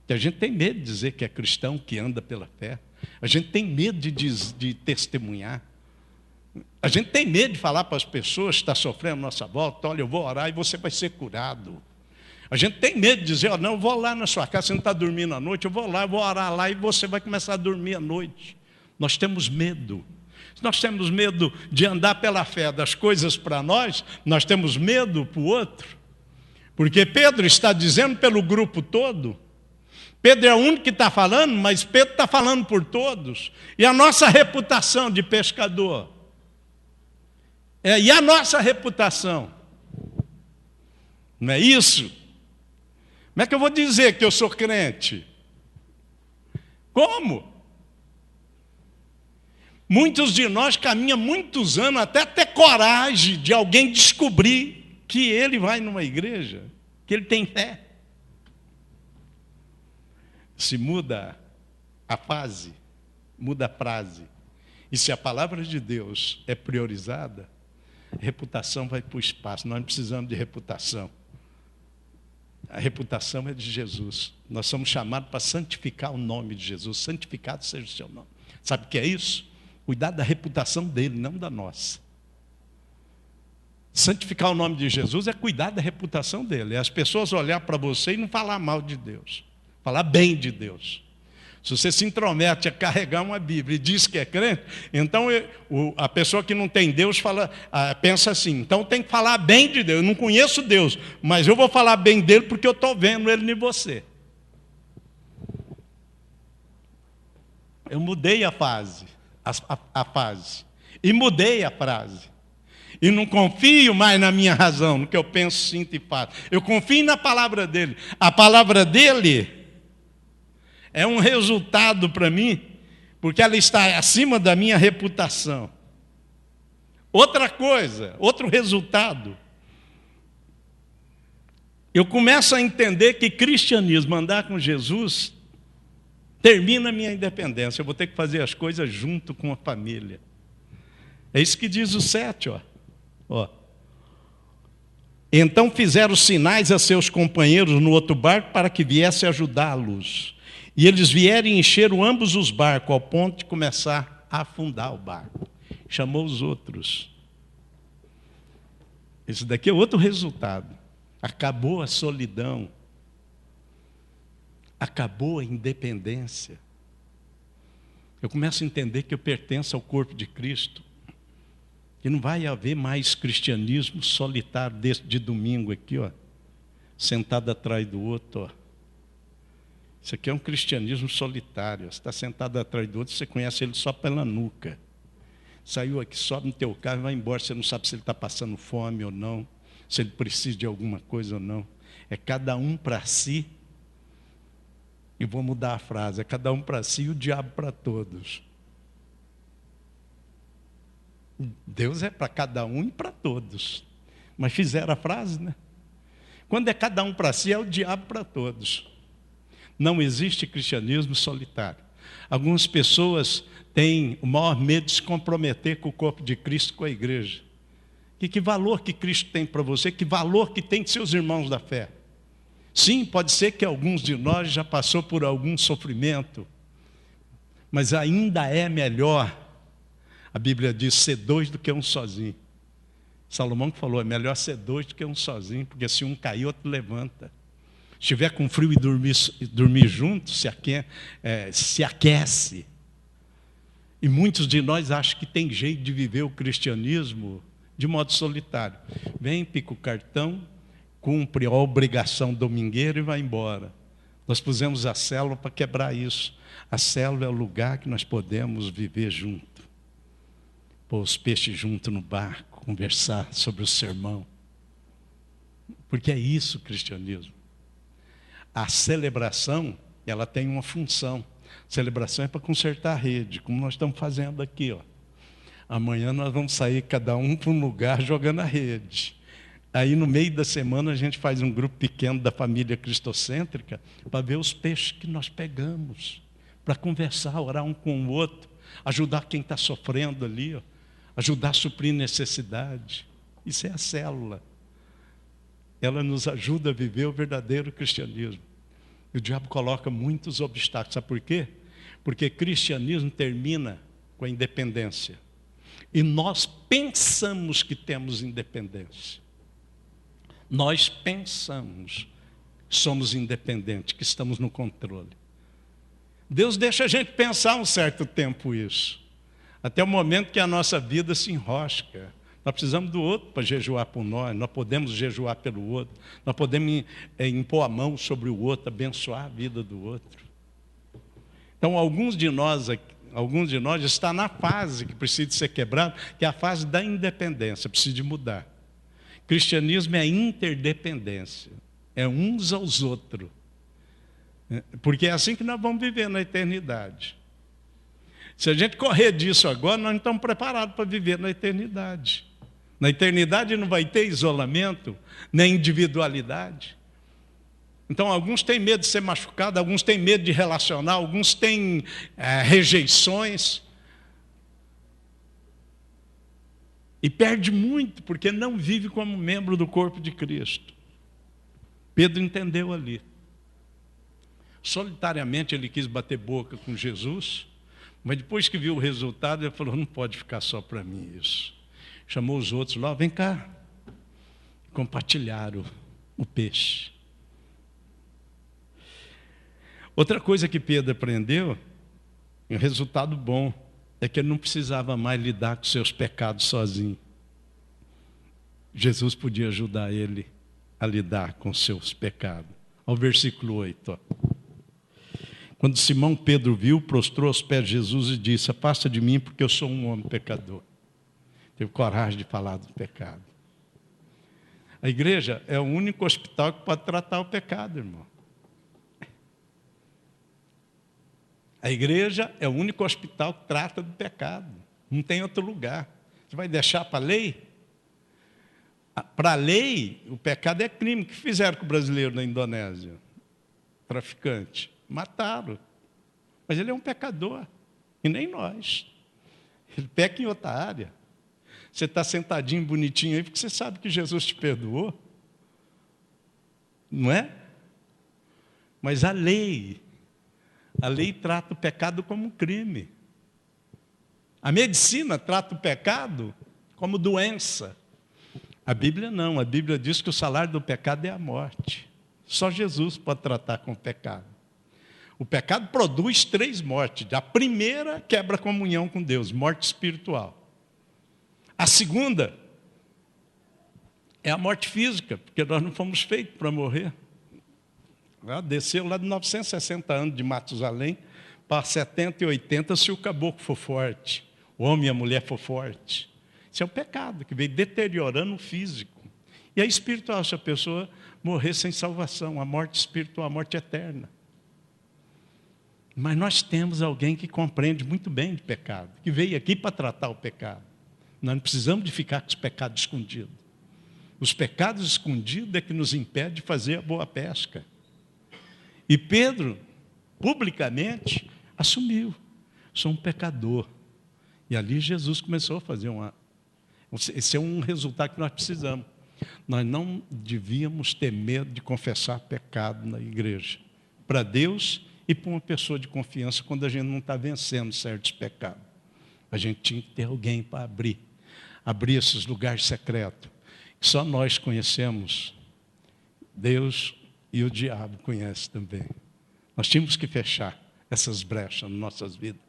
E a gente tem medo de dizer que é cristão, que anda pela fé. A gente tem medo de testemunhar. A gente tem medo de falar para as pessoas que estão sofrendo a nossa volta, olha, eu vou orar e você vai ser curado. A gente tem medo de dizer, não, eu vou lá na sua casa, você não está dormindo à noite, eu vou lá, eu vou orar lá e você vai começar a dormir à noite. Nós temos medo. Se nós temos medo de andar pela fé das coisas para nós, nós temos medo para o outro. Porque Pedro está dizendo pelo grupo todo. Pedro é o único que está falando, mas Pedro está falando por todos. E a nossa reputação de pescador? E a nossa reputação? Não é isso? Como é que eu vou dizer que eu sou crente? Como? Muitos de nós caminham muitos anos até ter coragem de alguém descobrir que ele vai numa igreja, que ele tem fé. Se muda a fase, muda a frase. E se a palavra de Deus é priorizada, a reputação vai para o espaço. Nós não precisamos de reputação. A reputação é de Jesus. Nós somos chamados para santificar o nome de Jesus. Santificado seja o seu nome. Sabe o que é isso? Cuidar da reputação dele, não da nossa. Santificar o nome de Jesus é cuidar da reputação dele. É as pessoas olhar para você e não falar mal de Deus. Falar bem de Deus. Se você se intromete a carregar uma Bíblia e diz que é crente, então a pessoa que não tem Deus pensa assim, então tem que falar bem de Deus. Eu não conheço Deus, mas eu vou falar bem dele porque eu estou vendo ele em você. Eu mudei a fase. A fase. E mudei a frase. E não confio mais na minha razão, no que eu penso, sinto e faço. Eu confio na palavra dele. A palavra dele é um resultado para mim, porque ela está acima da minha reputação. Outra coisa, outro resultado. Eu começo a entender que cristianismo, andar com Jesus, termina a minha independência. Eu vou ter que fazer as coisas junto com a família. É isso que diz o 7, ó. Então fizeram sinais a seus companheiros no outro barco para que viesse ajudá-los. E eles vieram e encheram ambos os barcos, ao ponto de começar a afundar o barco. Chamou os outros. Esse daqui é outro resultado. Acabou a solidão. Acabou a independência. Eu começo a entender que eu pertenço ao corpo de Cristo. Que não vai haver mais cristianismo solitário desse de domingo aqui, ó, sentado atrás do outro, ó. Isso aqui é um cristianismo solitário. Você está sentado atrás do outro, você conhece ele só pela nuca. Saiu aqui, sobe no teu carro e vai embora. Você não sabe se ele está passando fome ou não, se ele precisa de alguma coisa ou não. É cada um para si. E vou mudar a frase. É cada um para si e o diabo para todos. Deus é para cada um e para todos. Mas fizeram a frase, né? Quando é cada um para si, é o diabo para todos. Não existe cristianismo solitário. Algumas pessoas têm o maior medo de se comprometer com o corpo de Cristo, com a igreja. Que valor que Cristo tem para você? Que valor que tem de seus irmãos da fé? Sim, pode ser que alguns de nós já passou por algum sofrimento, mas ainda é melhor, a Bíblia diz, ser dois do que um sozinho. Salomão que falou, é melhor ser dois do que um sozinho, porque se um cair, outro levanta. Se estiver com frio e dormir junto, se aquece. E muitos de nós acham que tem jeito de viver o cristianismo de modo solitário. Vem, pica o cartão, cumpre a obrigação domingueira e vai embora. Nós pusemos a célula para quebrar isso. A célula é o lugar que nós podemos viver junto. Pôr os peixes junto no barco, conversar sobre o sermão. Porque é isso o cristianismo. A celebração, ela tem uma função. A celebração é para consertar a rede, como nós estamos fazendo aqui, ó. Amanhã nós vamos sair cada um para um lugar jogando a rede. Aí no meio da semana a gente faz um grupo pequeno da família cristocêntrica para ver os peixes que nós pegamos, para conversar, orar um com o outro, ajudar quem está sofrendo ali, ó, ajudar a suprir necessidade. Isso é a célula. Ela nos ajuda a viver o verdadeiro cristianismo. E o diabo coloca muitos obstáculos. Sabe por quê? Porque cristianismo termina com a independência. E nós pensamos que temos independência. Nós pensamos que somos independentes, que estamos no controle. Deus deixa a gente pensar um certo tempo isso. Até o momento que a nossa vida se enrosca. Nós precisamos do outro para jejuar por nós, nós podemos jejuar pelo outro, nós podemos impor a mão sobre o outro, abençoar a vida do outro. Então, alguns de nós estão na fase que precisa ser quebrada, que é a fase da independência, precisa de mudar. Cristianismo é interdependência, é uns aos outros. Porque é assim que nós vamos viver na eternidade. Se a gente correr disso agora, nós não estamos preparados para viver na eternidade. Na eternidade não vai ter isolamento, nem individualidade. Então, alguns têm medo de ser machucados, alguns têm medo de relacionar, alguns têm rejeições. E perde muito, porque não vive como membro do corpo de Cristo. Pedro entendeu ali. Solitariamente ele quis bater boca com Jesus, mas depois que viu o resultado, ele falou, não pode ficar só para mim isso. Chamou os outros lá, vem cá. Compartilharam o peixe. Outra coisa que Pedro aprendeu, um resultado bom, é que ele não precisava mais lidar com seus pecados sozinho. Jesus podia ajudar ele a lidar com seus pecados. Ao versículo 8. Ó. Quando Simão Pedro viu, prostrou aos pés de Jesus e disse, afasta de mim porque eu sou um homem pecador. Teve coragem de falar do pecado. A igreja é o único hospital que pode tratar o pecado, irmão. A igreja é o único hospital que trata do pecado. Não tem outro lugar. Você vai deixar para a lei? Para a lei, o pecado é crime. O que fizeram com o brasileiro na Indonésia? Traficante. Mataram. Mas ele é um pecador. E nem nós. Ele peca em outra área. Você está sentadinho, bonitinho aí, porque você sabe que Jesus te perdoou. Não é? Mas a lei A lei trata o pecado como um crime. A medicina trata o pecado como doença. A Bíblia não. A Bíblia diz que o salário do pecado é a morte. Só Jesus pode tratar com o pecado. O pecado produz 3 mortes. A primeira, quebra a comunhão com Deus, morte espiritual. A segunda é a morte física, porque nós não fomos feitos para morrer. Desceu lá de 960 anos de Matusalém para 70 e 80 se o caboclo for forte, o homem e a mulher for forte. Isso é o pecado que veio deteriorando o físico. E a espiritual, se a pessoa morrer sem salvação, a morte espiritual, a morte eterna. Mas nós temos alguém que compreende muito bem de pecado, que veio aqui para tratar o pecado. Nós não precisamos de ficar com os pecados escondidos. Os pecados escondidos é que nos impede de fazer a boa pesca. E Pedro, publicamente, assumiu: sou um pecador. E ali Jesus começou a fazer esse é um resultado que nós precisamos. Nós não devíamos ter medo de confessar pecado na igreja, para Deus e para uma pessoa de confiança, quando a gente não está vencendo certos pecados. A gente tinha que ter alguém para abrir esses lugares secretos, que só nós conhecemos. Deus e o diabo conhecem também. Nós tínhamos que fechar essas brechas nas nossas vidas,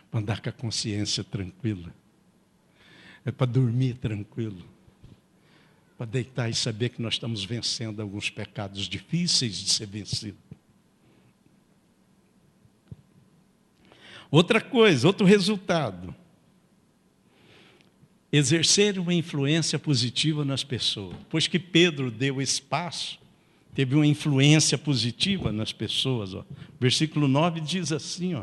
para andar com a consciência tranquila. É para dormir tranquilo. Para deitar e saber que nós estamos vencendo alguns pecados difíceis de ser vencidos. Outra coisa, outro resultado. Exercer uma influência positiva nas pessoas. Pois que Pedro deu espaço, teve uma influência positiva nas pessoas. Versículo 9 diz assim,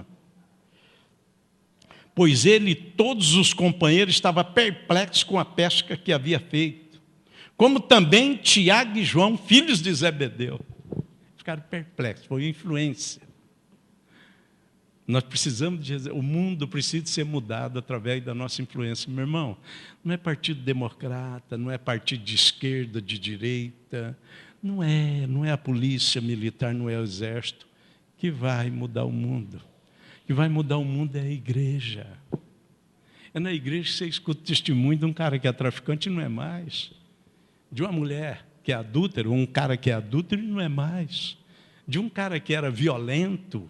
pois ele e todos os companheiros estavam perplexos com a pesca que havia feito, como também Tiago e João, filhos de Zebedeu. Ficaram perplexos, foi influência. Nós precisamos dizer, o mundo precisa ser mudado através da nossa influência. Meu irmão, não é partido democrata, não é partido de esquerda, de direita, não é a polícia militar, não é o exército que vai mudar o mundo. O que vai mudar o mundo é a igreja. É na igreja que você escuta o testemunho de um cara que é traficante e não é mais. De uma mulher que é adúltera, ou um cara que é adúltero e não é mais. De um cara que era violento,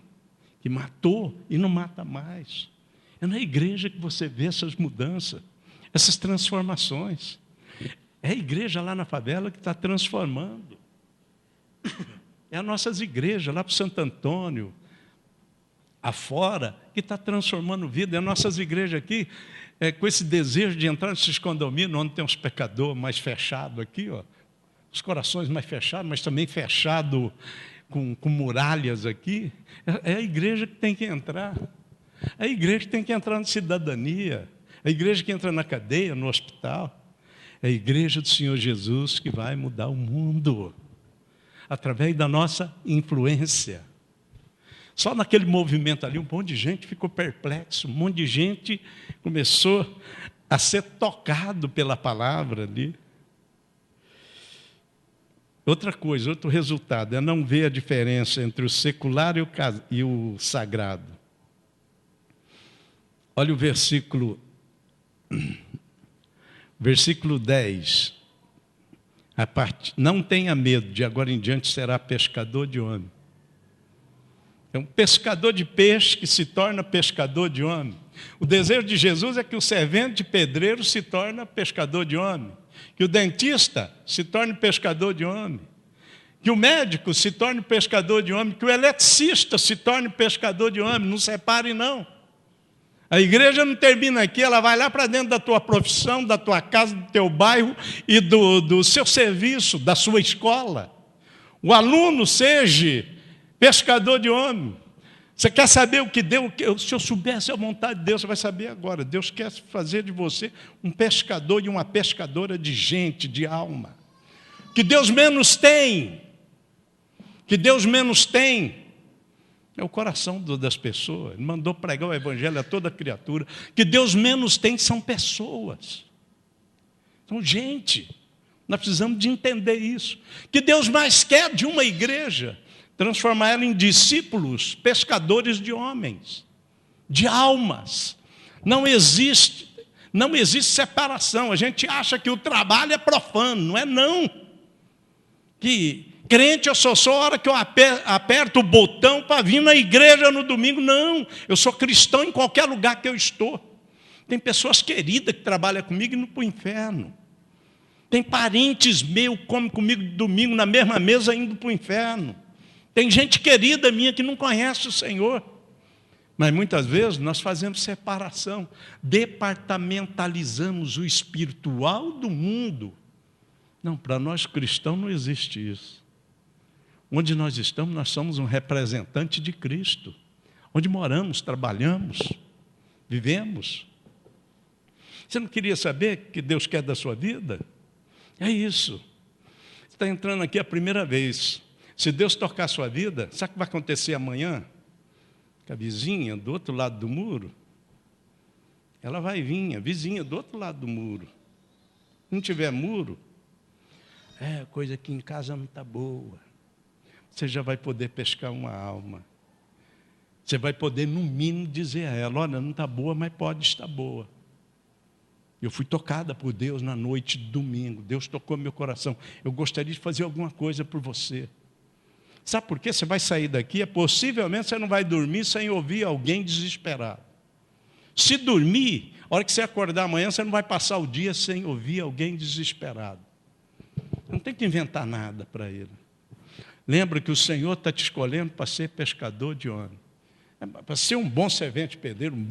que matou e não mata mais. É na igreja que você vê essas mudanças, essas transformações. É a igreja lá na favela que está transformando. É as nossas igrejas lá para o Santo Antônio, afora, que está transformando vida. É as nossas igrejas aqui, com esse desejo de entrar nesses condomínios, onde tem uns pecadores mais fechados aqui, os corações mais fechados, mas também fechado com muralhas aqui. É a igreja que tem que entrar. É a igreja que tem que entrar na cidadania. É a igreja que entra na cadeia, no hospital. É a igreja do Senhor Jesus que vai mudar o mundo, através da nossa influência. Só naquele movimento ali, um monte de gente ficou perplexo, um monte de gente começou a ser tocado pela palavra ali. Outra coisa, outro resultado, é não ver a diferença entre o secular e o sagrado. Olha o versículo 10. Não tenha medo, de agora em diante será pescador de homem. É um pescador de peixe que se torna pescador de homem. O desejo de Jesus é que o servente de pedreiro se torne pescador de homem, que o dentista se torne pescador de homem, que o médico se torne pescador de homem, que o eletricista se torne pescador de homem. Não separe, não. A igreja não termina aqui, ela vai lá para dentro da tua profissão, da tua casa, do teu bairro e do seu serviço, da sua escola. O aluno seja pescador de homem. Você quer saber o que Deus... Se eu soubesse a vontade de Deus, você vai saber agora. Deus quer fazer de você um pescador e uma pescadora de gente, de alma. Que Deus menos tem. Que Deus menos tem é o coração das pessoas. Ele mandou pregar o evangelho a toda criatura. Que Deus menos tem são pessoas. Então, gente, nós precisamos de entender isso. Que Deus mais quer de uma igreja transformar ela em discípulos, pescadores de homens, de almas. Não existe separação. A gente acha que o trabalho é profano, não é não. Que crente eu sou só a hora que eu aperto o botão para vir na igreja no domingo. Não, eu sou cristão em qualquer lugar que eu estou. Tem pessoas queridas que trabalham comigo e não para o inferno. Tem parentes meus que comem comigo de domingo na mesma mesa indo para o inferno. Tem gente querida minha que não conhece o Senhor. Mas muitas vezes nós fazemos separação, departamentalizamos o espiritual do mundo. Não, para nós cristãos não existe isso. Onde nós estamos, nós somos um representante de Cristo. Onde moramos, trabalhamos, vivemos. Você não queria saber o que Deus quer da sua vida? É isso. Você está entrando aqui a primeira vez. Se Deus tocar a sua vida, sabe o que vai acontecer amanhã? Que a vizinha do outro lado do muro, ela vai vir, a vizinha do outro lado do muro. Se não tiver muro, a coisa aqui em casa não está boa. Você já vai poder pescar uma alma. Você vai poder, no mínimo, dizer a ela, olha, não está boa, mas pode estar boa. Eu fui tocada por Deus na noite de domingo. Deus tocou meu coração. Eu gostaria de fazer alguma coisa por você. Sabe por quê? Você vai sair daqui, possivelmente você não vai dormir sem ouvir alguém desesperado. Se dormir, a hora que você acordar amanhã, você não vai passar o dia sem ouvir alguém desesperado. Não tem que inventar nada para ele. Lembra que o Senhor está te escolhendo para ser pescador de homem. Para ser um bom servente pedreiro, um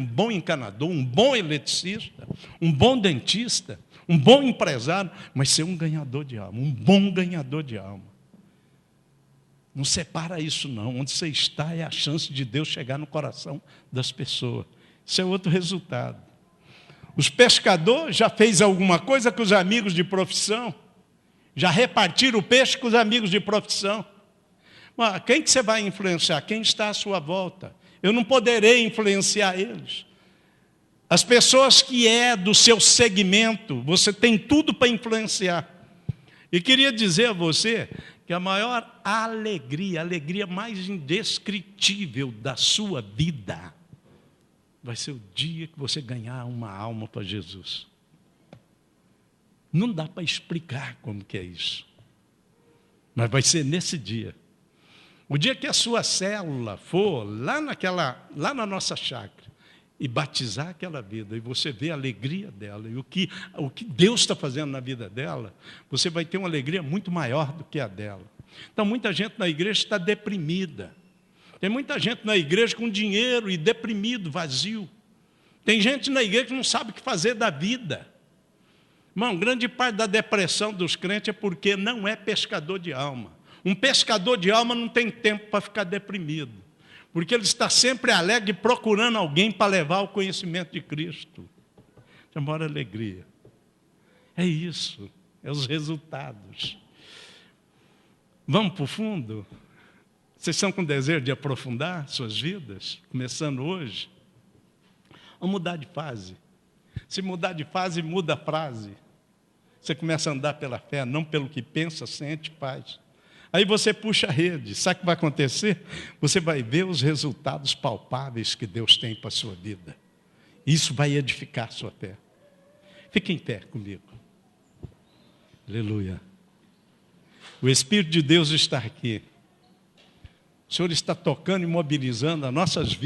bom encanador, um bom eletricista, um bom dentista, um bom empresário, mas ser um ganhador de alma, um bom ganhador de alma. Não separa isso não. Onde você está é a chance de Deus chegar no coração das pessoas. Isso é outro resultado. Os pescadores já fez alguma coisa com os amigos de profissão? Já repartiram o peixe com os amigos de profissão? Mas quem que você vai influenciar? Quem está à sua volta? Eu não poderei influenciar eles. As pessoas que é do seu segmento, você tem tudo para influenciar. E queria dizer a você que a maior alegria, a alegria mais indescritível da sua vida, vai ser o dia que você ganhar uma alma para Jesus. Não dá para explicar como que é isso. Mas vai ser nesse dia. O dia que a sua célula for lá na nossa chácara e batizar aquela vida, e você vê a alegria dela, e o que Deus está fazendo na vida dela, você vai ter uma alegria muito maior do que a dela. Então, muita gente na igreja está deprimida. Tem muita gente na igreja com dinheiro e deprimido, vazio. Tem gente na igreja que não sabe o que fazer da vida. Irmão, grande parte da depressão dos crentes é porque não é pescador de alma. Um pescador de alma não tem tempo para ficar deprimido, porque ele está sempre alegre procurando alguém para levar ao conhecimento de Cristo. Chama alegria. É isso, é os resultados. Vamos para o fundo? Vocês estão com desejo de aprofundar suas vidas, começando hoje? Vamos mudar de fase. Se mudar de fase, muda a frase. Você começa a andar pela fé, não pelo que pensa, sente, faz. Aí você puxa a rede. Sabe o que vai acontecer? Você vai ver os resultados palpáveis que Deus tem para a sua vida. Isso vai edificar a sua fé. Fique em pé comigo. Aleluia. O Espírito de Deus está aqui. O Senhor está tocando e mobilizando as nossas vidas.